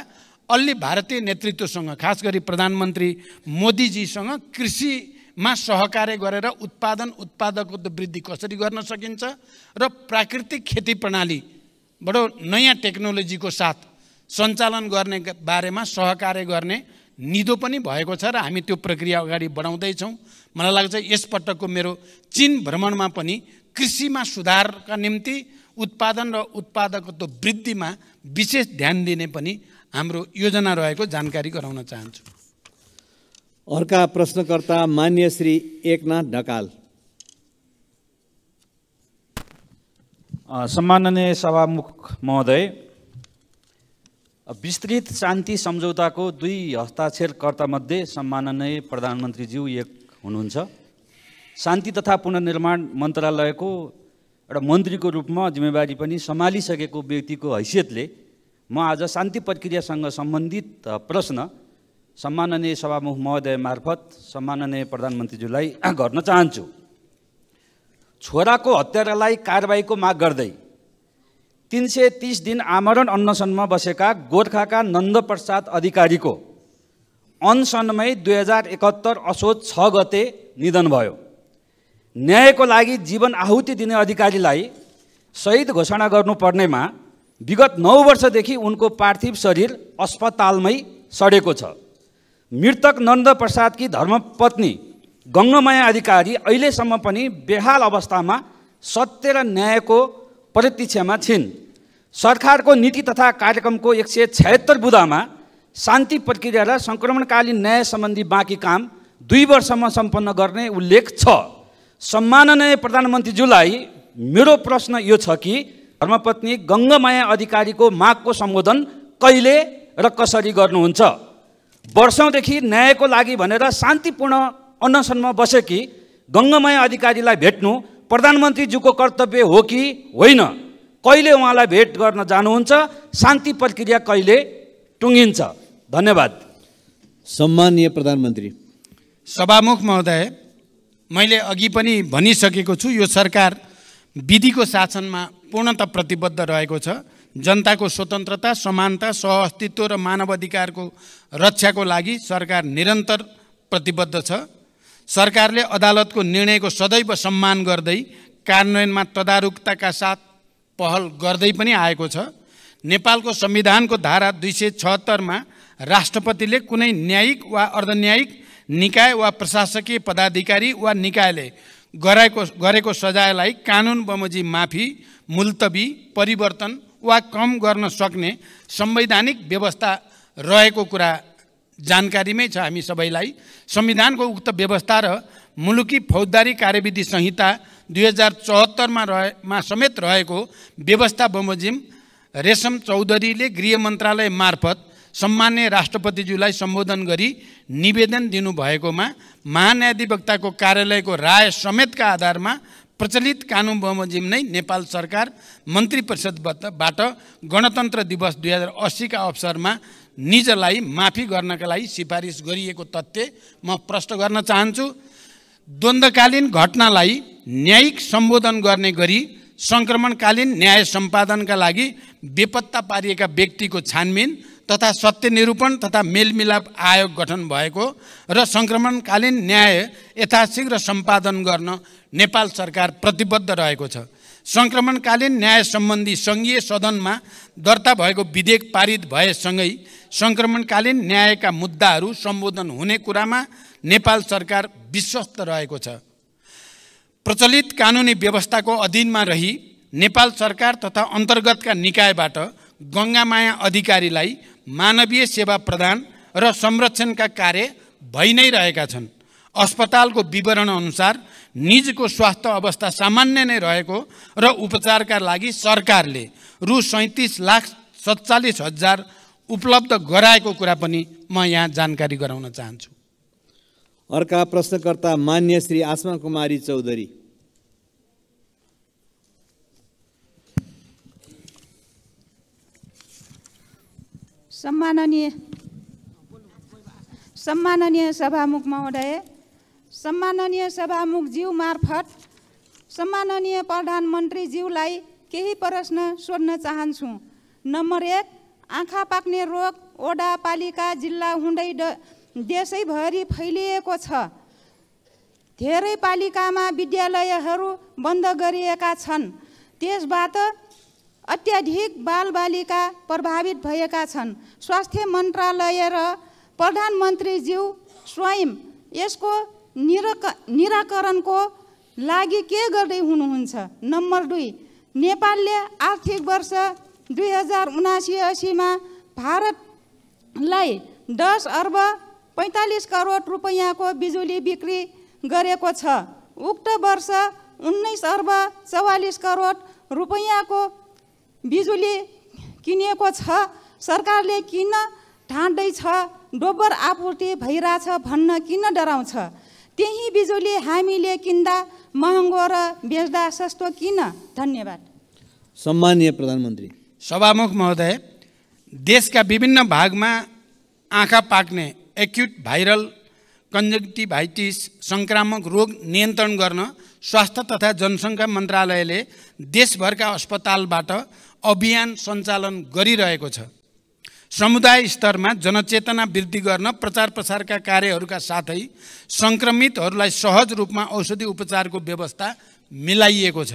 अलि भारतीय नेतृत्वसँग, खास गरी प्रधानमन्त्री मोदीजीसँग कृषिमा सहकार्य गरेर उत्पादकत्व वृद्धि कसरी गर्न सकिन्छ र प्राकृतिक खेती प्रणाली बडो नयाँ टेक्नोलोजीको साथ सञ्चालन गर्ने बारेमा सहकार्य गर्ने निधो पनि भएको छ र हामी त्यो प्रक्रिया अगाडि बढाउँदैछौँ। मलाई लाग्छ यसपटकको मेरो चीन भ्रमणमा पनि कृषिमा सुधारका निम्ति उत्पादन र उत्पादकत्व वृद्धिमा विशेष ध्यान दिने पनि हाम्रो योजना रहेको जानकारी गराउन चाहन्छु। अर्का प्रश्नकर्ता मान्य श्री एकनाथ ढकाल। सम्माननीय सभामुख महोदय, विस्तृत शान्ति सम्झौताको 2 हस्ताक्षरकर्तामध्ये सम्माननीय प्रधानमन्त्रीज्यू एक हुनुहुन्छ। शान्ति तथा पुनर्निर्माण मन्त्रालयको एउटा मन्त्रीको रूपमा जिम्मेवारी पनि सम्हालिसकेको व्यक्तिको हैसियतले म आज शान्ति प्रक्रियासँग सम्बन्धित प्रश्न सम्माननीय सभामुख महोदय मार्फत सम्माननीय प्रधानमन्त्रीज्यूलाई गर्न चाहन्छु। छोराको हत्यारालाई कारबाहीको माग गर्दै 330 दिन आमरण अनसनमा बसेका गोर्खाका नन्दप्रसाद अधिकारीको अनसनमै 2071 असोज 6 गते निधन भयो। न्यायको लागि जीवन आहुति दिने अधिकारीलाई शहीद घोषणा गर्नुपर्नेमा विगत 9 वर्षदेखि उनको पार्थिव शरीर अस्पतालमै सडेको छ। मृतक नन्दप्रसादकी धर्मपत्नी गङ्गमाया अधिकारी अहिलेसम्म पनि बेहाल अवस्थामा सत्य र न्यायको प्रतीक्षामा छिन्। सरकारको नीति तथा कार्यक्रमको 176 बुँदामा शान्ति प्रक्रिया र सङ्क्रमणकालीन न्याय सम्बन्धी बाँकी काम 2 वर्षमा सम्पन्न गर्ने उल्लेख छ। सम्माननीय प्रधानमन्त्रीज्यूलाई मेरो प्रश्न यो छ कि धर्मपत्नी गङ्गमाया अधिकारीको मागको सम्बोधन कहिले र कसरी गर्नुहुन्छ? वर्षौँदेखि न्यायको लागि भनेर शान्तिपूर्ण अनसनमा बसेकी गङ्गमाया अधिकारीलाई भेट्नु प्रधानमन्त्रीज्यूको कर्तव्य हो कि होइन? कहिले उहाँलाई भेट गर्न जानुहुन्छ? शान्ति प्रक्रिया कहिले टुङ्गिन्छ? धन्यवाद। सम्माननीय प्रधानमन्त्री। सभामुख महोदय, मैले अघि पनि भनिसकेको छु, यो सरकार विधिको शासनमा पूर्णतः प्रतिबद्ध रहेको छ। जनताको स्वतन्त्रता, समानता, सहअस्तित्व र मानव अधिकारको रक्षाको लागि सरकार निरन्तर प्रतिबद्ध छ। सरकारले अदालतको निर्णयको सदैव सम्मान गर्दै कार्यान्वयनमा तदारुकताका साथ पहल गर्दै पनि आएको छ। नेपालको संविधानको धारा 276 राष्ट्रपतिले कुनै न्यायिक वा अर्धन्यायिक निकाय वा प्रशासकीय पदाधिकारी वा निकायले गरेको सजायलाई कानुन बमोजिम माफी, मुल्तवी, परिवर्तन वा कम गर्न सक्ने संवैधानिक व्यवस्था रहेको कुरा जानकारीमै छ हामी सबैलाई। संविधानको उक्त व्यवस्था र मुलुकी फौजदारी कार्यविधि संहिता 2074 मा समेत रहेको व्यवस्था बमोजिम रेशम चौधरीले गृह मन्त्रालय मार्फत सम्मान्य राष्ट्रपतिज्यूलाई सम्बोधन गरी निवेदन दिनुभएकोमा महान्यायाधिवक्ताको कार्यालयको राय समेतका आधारमा प्रचलित कानुन बमोजिम नै नेपाल सरकार मन्त्री परिषदबाट गणतन्त्र दिवस 2080 का अवसरमा निजलाई माफी गर्नका लागि सिफारिस गरिएको तथ्य म प्रश्न गर्न चाहन्छु। द्वन्द्वकालीन घटनालाई न्यायिक सम्बोधन गर्ने गरी सङ्क्रमणकालीन न्याय सम्पादनका लागि बेपत्ता पारिएका व्यक्तिको छानबिन तथा सत्य निरूपण तथा मेलमिलाप आयोग गठन भएको र सङ्क्रमणकालीन न्याय यथाशीघ्र सम्पादन गर्न नेपाल सरकार प्रतिबद्ध रहेको छ। सङ्क्रमणकालीन न्याय सम्बन्धी सङ्घीय सदनमा दर्ता भएको विधेयक पारित भएसँगै सङ्क्रमणकालीन न्यायका मुद्दाहरू सम्बोधन हुने कुरामा नेपाल सरकार विश्वस्त रहेको छ। प्रचलित कानुनी व्यवस्थाको अधीनमा रही नेपाल सरकार तथा अन्तर्गतका निकायबाट गङ्गामाया अधिकारीलाई मानवीय सेवा प्रदान र संरक्षणका कार्य भइ नै रहेका छन्। अस्पतालको विवरण अनुसार निजको स्वास्थ्य अवस्था सामान्य नै रहेको र उपचारका लागि सरकारले रु 37,47,000 उपलब्ध गराएको कुरा पनि म यहाँ जानकारी गराउन चाहन्छु। अर्का प्रश्नकर्ता मान्य श्री आसमा कुमारी चौधरी। सम्माननीय सभामुख महोदय, सम्माननीय सभामुखज्यू मार्फत सम्माननीय प्रधानमन्त्रीज्यूलाई केही प्रश्न सोध्न चाहन्छु। नम्बर 1, आँखा पाक्ने रोग वडा पालिका जिल्ला हुँदै देशैभरि फैलिएको छ। धेरै पालिकामा विद्यालयहरू बन्द गरिएका छन्। त्यसबाट अत्याधिक बालबालिका प्रभावित भएका छन्। स्वास्थ्य मन्त्रालय र प्रधानमन्त्रीज्यू स्वयं यसको निराकरणको लागि के गर्दै हुनुहुन्छ? नम्बर 2, नेपालले आर्थिक वर्ष 2079-80 मा भारतलाई 10 अर्ब 45 करोड रुपैयाँको बिजुली बिक्री गरेको छ। उक्त वर्ष 19 अर्ब 44 करोड रुपैयाँको बिजुली किनेको छ। सरकारले किन ठान्दैछ डोबर आपूर्ति भइरहेछ भन्न किन डराउँछ? त्यही बिजुली हामीले किन्दा महँगो र बेच्दा सस्तो किन? धन्यवाद। सम्माननीय प्रधानमन्त्री। सभामुख महोदय, देशका विभिन्न भागमा आँखा पाक्ने एक्युट भाइरल कन्जक्टिभाइटिस संक्रामक रोग नियन्त्रण गर्न स्वास्थ्य तथा जनसङ्ख्या मन्त्रालयले देशभरका अस्पतालबाट अभियान सञ्चालन गरिरहेको छ। समुदाय स्तरमा जनचेतना वृद्धि गर्न प्रचार प्रसारका कार्यहरूका साथै सङ्क्रमितहरूलाई सहज रूपमा औषधि उपचारको व्यवस्था मिलाइएको छ।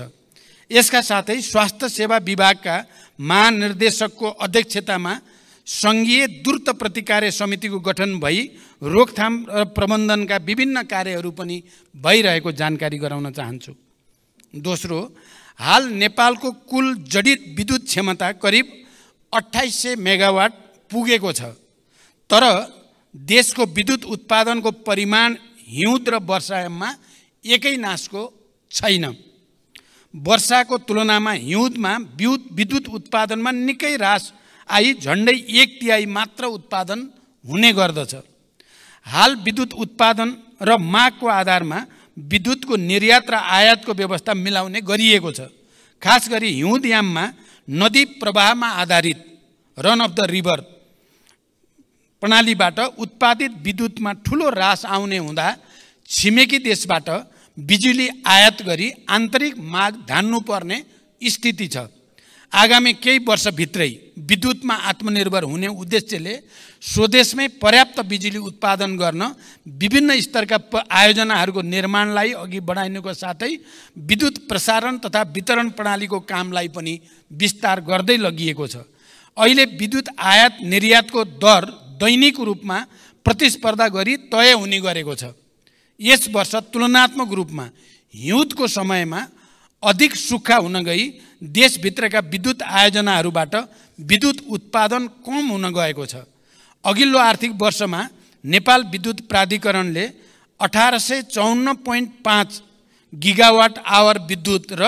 यसका साथै स्वास्थ्य सेवा विभागका महानिर्देशकको अध्यक्षतामा सङ्घीय द्रुत प्रतिकार्य समितिको गठन भई रोकथाम र प्रबन्धनका विभिन्न कार्यहरू पनि भइरहेको जानकारी गराउन चाहन्छु। दोस्रो, हाल नेपालको कुल जडित विद्युत क्षमता करिब 2800 मेगावाट पुगेको छ। तर देशको विद्युत उत्पादनको परिमाण हिउँद र वर्षायाममा एकै नासको छैन। वर्षाको तुलनामा हिउँदमा विद्युत उत्पादनमा निकै ह्रास आई झन्डै 1/3 मात्र उत्पादन हुने गर्दछ। हाल विद्युत उत्पादन र मागको आधारमा विद्युतको निर्यात र आयातको व्यवस्था मिलाउने गरिएको छ। खास गरी हिउँदयाममा नदी प्रवाहमा आधारित रन अफ द रिभर प्रणालीबाट उत्पादित विद्युतमा ठुलो ह्रास आउने हुँदा छिमेकी देशबाट बिजुली आयात गरी आन्तरिक माग धान्नुपर्ने स्थिति छ। आगामी केही वर्षभित्रै विद्युतमा आत्मनिर्भर हुने उद्देश्यले स्वदेशमै पर्याप्त बिजुली उत्पादन गर्न विभिन्न स्तरका आयोजनाहरूको निर्माणलाई अघि बढाइनुको साथै विद्युत प्रसारण तथा वितरण प्रणालीको कामलाई पनि विस्तार गर्दै लगिएको छ। अहिले विद्युत आयात निर्यातको दर दैनिक रूपमा प्रतिस्पर्धा गरी तय हुने गरेको छ। यस वर्ष तुलनात्मक रूपमा हिउँदको समयमा अधिक सुक्खा हुन गई देशभित्रका विद्युत आयोजनाहरूबाट विद्युत उत्पादन कम हुन गएको छ। अघिल्लो आर्थिक वर्षमा नेपाल विद्युत प्राधिकरणले 1854.5 गिगावाट आवर विद्युत र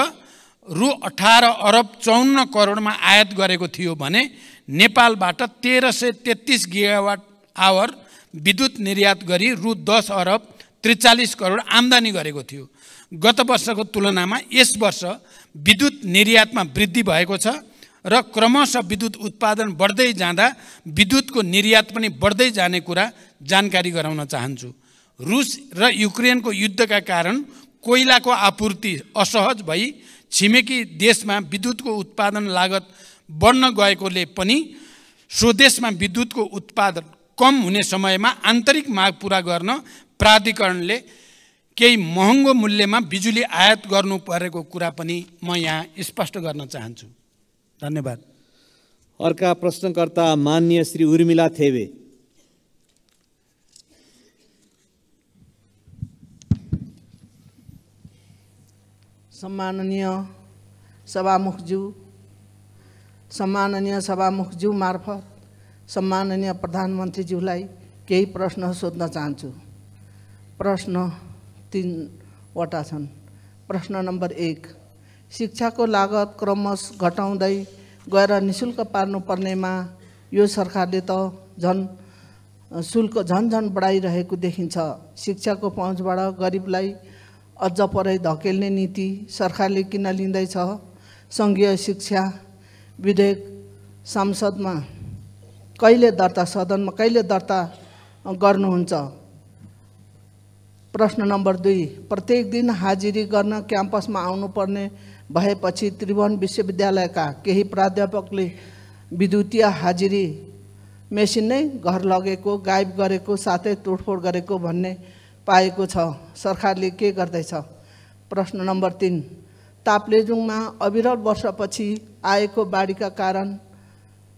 रु 18 अरब 54 करोडमा आयात गरेको थियो भने नेपालबाट 1333 गिगावाट आवर विद्युत निर्यात गरी रु 10 अरब 43 करोड आम्दानी गरेको थियो। गत वर्षको तुलनामा यस वर्ष विद्युत निर्यातमा वृद्धि भएको छ र क्रमशः विद्युत उत्पादन बढ्दै जाँदा विद्युतको निर्यात पनि बढ्दै जाने कुरा जानकारी गराउन चाहन्छु। रुस र युक्रेनको युद्धका कारण कोइलाको आपूर्ति असहज भई छिमेकी देशमा विद्युतको उत्पादन लागत बढ्न गएकोले पनि स्वदेशमा विद्युतको उत्पादन कम हुने समयमा आन्तरिक माग पूरा गर्न प्राधिकरणले केही महँगो मूल्यमा बिजुली आयात गर्नु परेको कुरा पनि म यहाँ स्पष्ट गर्न चाहन्छु। धन्यवाद। अर्का प्रश्नकर्ता माननीय श्री उर्मिला थेबे। सम्माननीय सभामुखज्यू मार्फत सम्माननीय प्रधानमन्त्रीज्यूलाई केही प्रश्न सोध्न चाहन्छु। प्रश्न 3 वटा छन्। प्रश्न नम्बर 1, शिक्षाको लागत क्रमशः घटाउँदै गएर निशुल्क पार्नुपर्नेमा यो सरकारले त शुल्क झन बढाइरहेको देखिन्छ। शिक्षाको पहुँचबाट गरिबलाई अझ परै धकेल्ने नीति सरकारले किन लिँदैछ? सङ्घीय शिक्षा विधेयक संसदमा कहिले दर्ता, सदनमा कहिले दर्ता गर्नुहुन्छ? प्रश्न नम्बर 2, प्रत्येक दिन हाजिरी गर्न क्याम्पसमा आउनुपर्ने भएपछि त्रिभुवन विश्वविद्यालयका केही प्राध्यापकले विद्युतीय हाजिरी मेसिन नै घर लगेको, गायब गरेको, साथै तोडफोड गरेको भन्ने पाएको छ। सरकारले के गर्दैछ? प्रश्न नम्बर 3, ताप्लेजुङमा अविरल वर्षपछि आएको बाढीका कारण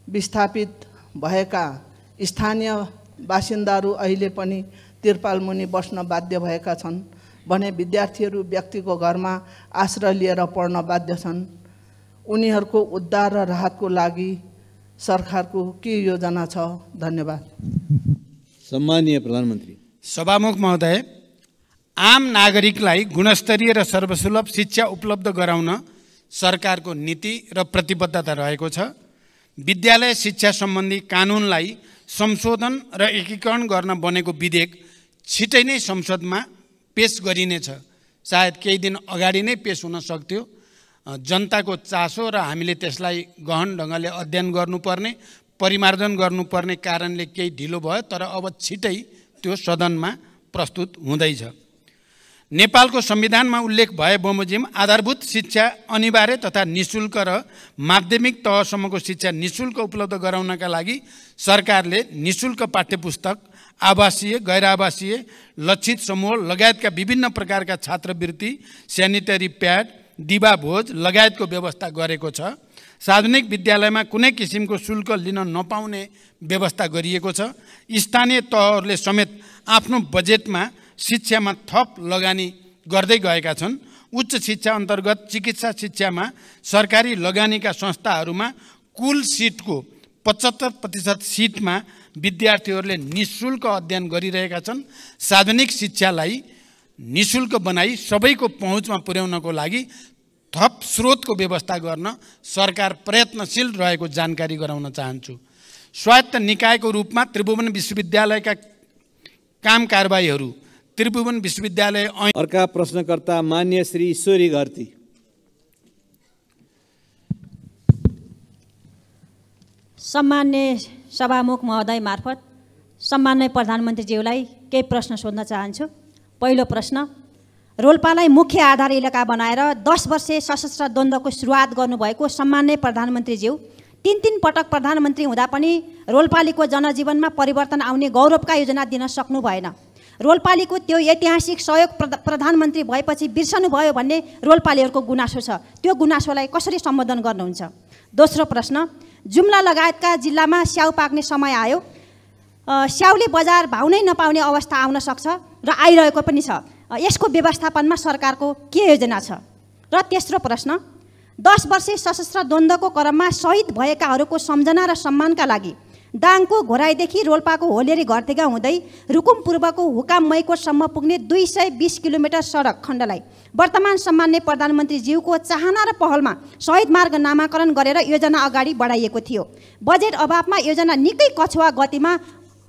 विस्थापित भएका स्थानीय बासिन्दाहरू अहिले पनि तिरपाल मुनि बस्न बाध्य भएका छन् भने विद्यार्थीहरू व्यक्तिको घरमा आश्रय लिएर पढ्न बाध्य छन्। उनीहरूको उद्धार र राहतको लागि सरकारको के योजना छ? धन्यवाद। सम्माननीय प्रधानमन्त्री। सभामुख महोदय, आम नागरिकलाई गुणस्तरीय र सर्वसुलभ शिक्षा उपलब्ध गराउन सरकारको नीति र प्रतिबद्धता रहेको छ। विद्यालय शिक्षा सम्बन्धी कानुनलाई संशोधन र एकीकरण गर्न बनेको विधेयक छिटै नै संसदमा पेश गरिनेछ। सायद केही दिन अगाडि नै पेश हुन सक्थ्यो। जनताको चासो र हामीले त्यसलाई गहन ढङ्गले अध्ययन गर्नुपर्ने, परिमार्जन गर्नुपर्ने कारणले केही ढिलो भयो, तर अब छिटै त्यो सदनमा प्रस्तुत हुँदैछ। नेपालको संविधानमा उल्लेख भए बमोजिम आधारभूत शिक्षा अनिवार्य तथा निशुल्क र माध्यमिक तहसम्मको शिक्षा निशुल्क उपलब्ध गराउनका लागि सरकारले निशुल्क पाठ्यपुस्तक, आवासीय, गैर आवासीय, लक्षित समूह लगायतका विभिन्न प्रकारका छात्रवृत्ति, स्यानिटरी प्याड, दिवा भोज लगायतको व्यवस्था गरेको छ। सार्वजनिक विद्यालयमा कुनै किसिमको शुल्क लिन नपाउने व्यवस्था गरिएको छ। स्थानीय तहहरूले समेत आफ्नो बजेटमा शिक्षामा थप लगानी गर्दै गएका छन्। उच्च शिक्षा अन्तर्गत चिकित्सा शिक्षामा सरकारी लगानीका संस्थाहरूमा कुल सिटको 75% सिटमा विद्यार्थीहरूले निशुल्क अध्ययन गरिरहेका छन्। सार्वजनिक शिक्षालाई निशुल्क बनाई सबैको पहुँचमा पुर्याउनको लागि थप स्रोतको व्यवस्था गर्न सरकार प्रयत्नशील रहेको जानकारी गराउन चाहन्छु। स्वायत्त निकायको रूपमा त्रिभुवन विश्वविद्यालयका काम कारबाहीहरू त्रिभुवन विश्वविद्यालय। अर्का प्रश्नकर्ता मान्य श्री ईश्वरी घरती। सम्मान्य सभामुख महोदय मार्फत सम्मान्य प्रधानमन्त्रीज्यूलाई केही प्रश्न सोध्न चाहन्छु। पहिलो प्रश्न, रोल्पालाई मुख्य आधार इलाका बनाएर 10 वर्षे सशस्त्र द्वन्द्वको सुरुवात गर्नुभएको सम्मान्य प्रधानमन्त्रीज्यू 3 पटक प्रधानमन्त्री हुँदा पनि रोल्पालीको जनजीवनमा परिवर्तन आउने गौरवका योजना दिन सक्नु भएन। रोल्पालीको त्यो ऐतिहासिक सहयोग प्रधानमन्त्री भएपछि बिर्सनुभयो भन्ने रोल्पालीहरूको गुनासो छ। त्यो गुनासोलाई कसरी सम्बोधन गर्नुहुन्छ? दोस्रो प्रश्न, जुम्ला लगायतका जिल्लामा स्याउ पाक्ने समय आयो। स्याउले बजार भाउ नै नपाउने अवस्था आउन सक्छ र आइरहेको पनि छ। यसको व्यवस्थापनमा सरकारको के योजना छ? र तेस्रो प्रश्न, 10 वर्षे सशस्त्र द्वन्द्वको क्रममा शहीद भएकाहरूको सम्झना र सम्मानका लागि दाङको घोराइदेखि रोल्पाको होलेरी घरतेगा हुँदै रुकुम पूर्वको हुकाम मैकोटसम्म पुग्ने 220 किलोमिटर सडक खण्डलाई वर्तमान सम्मान्य प्रधानमन्त्रीज्यूको चाहना र पहलमा शहीद मार्ग नामाकरण गरेर योजना अगाडि बढाइएको थियो। बजेट अभावमा योजना निकै कछुवा गतिमा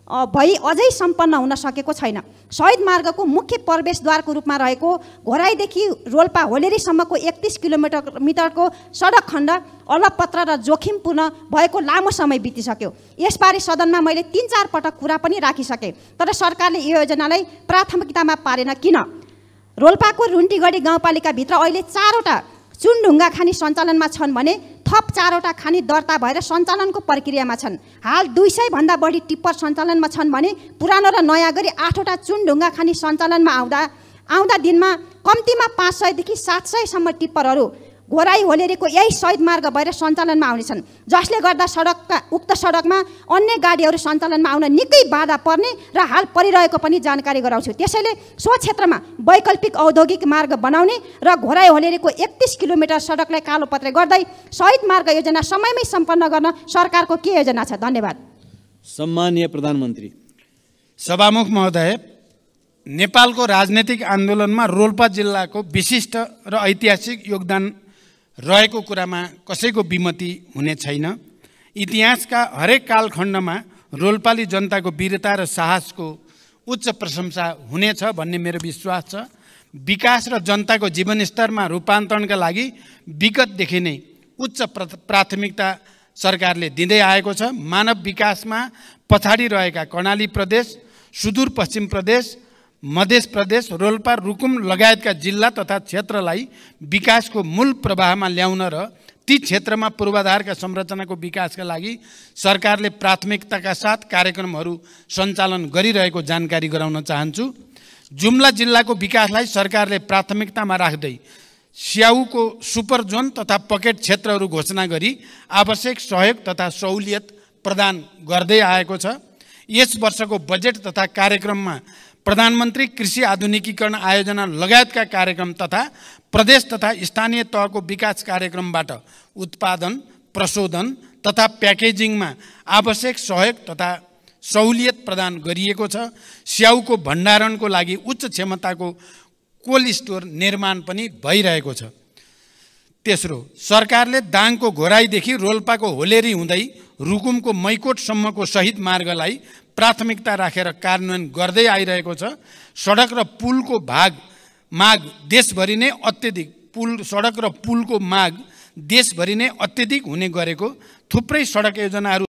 भई अझै सम्पन्न हुन सकेको छैन। शहीद मार्गको मुख्य प्रवेशद्वारको रूपमा रहेको घोराइदेखि रोल्पा होलेरीसम्मको 31 किलोमिटरको सडक खण्ड अलपत्र र जोखिमपूर्ण भएको लामो समय बितिसक्यो। यसबारे सदनमा मैले 3-4 पटक कुरा पनि राखिसकेँ, तर सरकारले यो योजनालाई प्राथमिकतामा पारेन। किन? रोल्पाको रुन्टीगढी गाउँपालिकाभित्र अहिले 4वटा चुनढुङ्गा खानी सञ्चालनमा छन् भने थप 4वटा खानी दर्ता भएर सञ्चालनको प्रक्रियामा छन्। हाल 200 भन्दा बढी टिप्पर सञ्चालनमा छन् भने पुरानो र नयाँ गरी 8वटा चुनढुङ्गा खानी सञ्चालनमा आउँदा दिनमा कम्तीमा 500 देखि 700 सम्म टिप्परहरू घोराई होलेरीको यही शहीद मार्ग भएर सञ्चालनमा आउनेछन्, जसले गर्दा उक्त सडकमा अन्य गाडीहरू सञ्चालनमा आउन निकै बाधा पर्ने र हाल परिरहेको पनि जानकारी गराउँछु। त्यसैले सो क्षेत्रमा वैकल्पिक औद्योगिक मार्ग बनाउने र घोराई होलेरीको 31 किलोमिटर सडकलाई कालोपत्रे गर्दै शहीद मार्ग योजना समयमै सम्पन्न गर्न सरकारको के योजना छ? धन्यवाद। सम्माननीय प्रधानमन्त्री। सभामुख महोदय, नेपालको राजनैतिक आन्दोलनमा रोल्पा जिल्लाको विशिष्ट र ऐतिहासिक योगदान रहेको कुरामा कसैको विमति हुने छैन। इतिहासका हरेक कालखण्डमा रोल्पाली जनताको वीरता र साहसको उच्च प्रशंसा हुनेछ भन्ने मेरो विश्वास छ। विकास र जनताको जीवनस्तरमा रूपान्तरणका लागि विगतदेखि नै उच्च प्राथमिकता सरकारले दिँदै आएको छ। मानव विकासमा पछाडि रहेका कर्णाली प्रदेश, सुदूरपश्चिम प्रदेश, मध्य प्रदेश, रोल्पा, रुकुम लगायतका जिल्ला तथा क्षेत्रलाई विकासको मूल प्रवाहमा ल्याउन र ती क्षेत्रमा पूर्वाधारका संरचनाको विकासका लागि सरकारले प्राथमिकताका साथ कार्यक्रमहरू सञ्चालन गरिरहेको जानकारी गराउन चाहन्छु। जुम्ला जिल्लाको विकासलाई सरकारले प्राथमिकतामा राख्दै स्याउको सुपर जोन तथा पकेट क्षेत्रहरू घोषणा गरी आवश्यक सहयोग तथा सहुलियत प्रदान गर्दै आएको छ। यस वर्षको बजेट तथा कार्यक्रममा प्रधानमन्त्री कृषि आधुनिकीकरण आयोजना लगायतका कार्यक्रम तथा प्रदेश तथा स्थानीय तहको विकास कार्यक्रमबाट उत्पादन, प्रशोधन तथा प्याकेजिङमा आवश्यक सहयोग तथा सहुलियत प्रदान गरिएको छ। स्याउको भण्डारणको लागि उच्च क्षमताको कोल्ड स्टोर निर्माण पनि भइरहेको छ। तेस्रो, सरकारले दाङको घोराईदेखि रोल्पाको होलेरी हुँदै रुकुमको मैकोटसम्मको शहीद मार्गलाई प्राथमिकता राखेर कार्यान्वयन गर्दै आइरहेको छ। सडक र पुलको माग देशभरि नै अत्यधिक हुने गरेको थुप्रै सडक योजनाहरू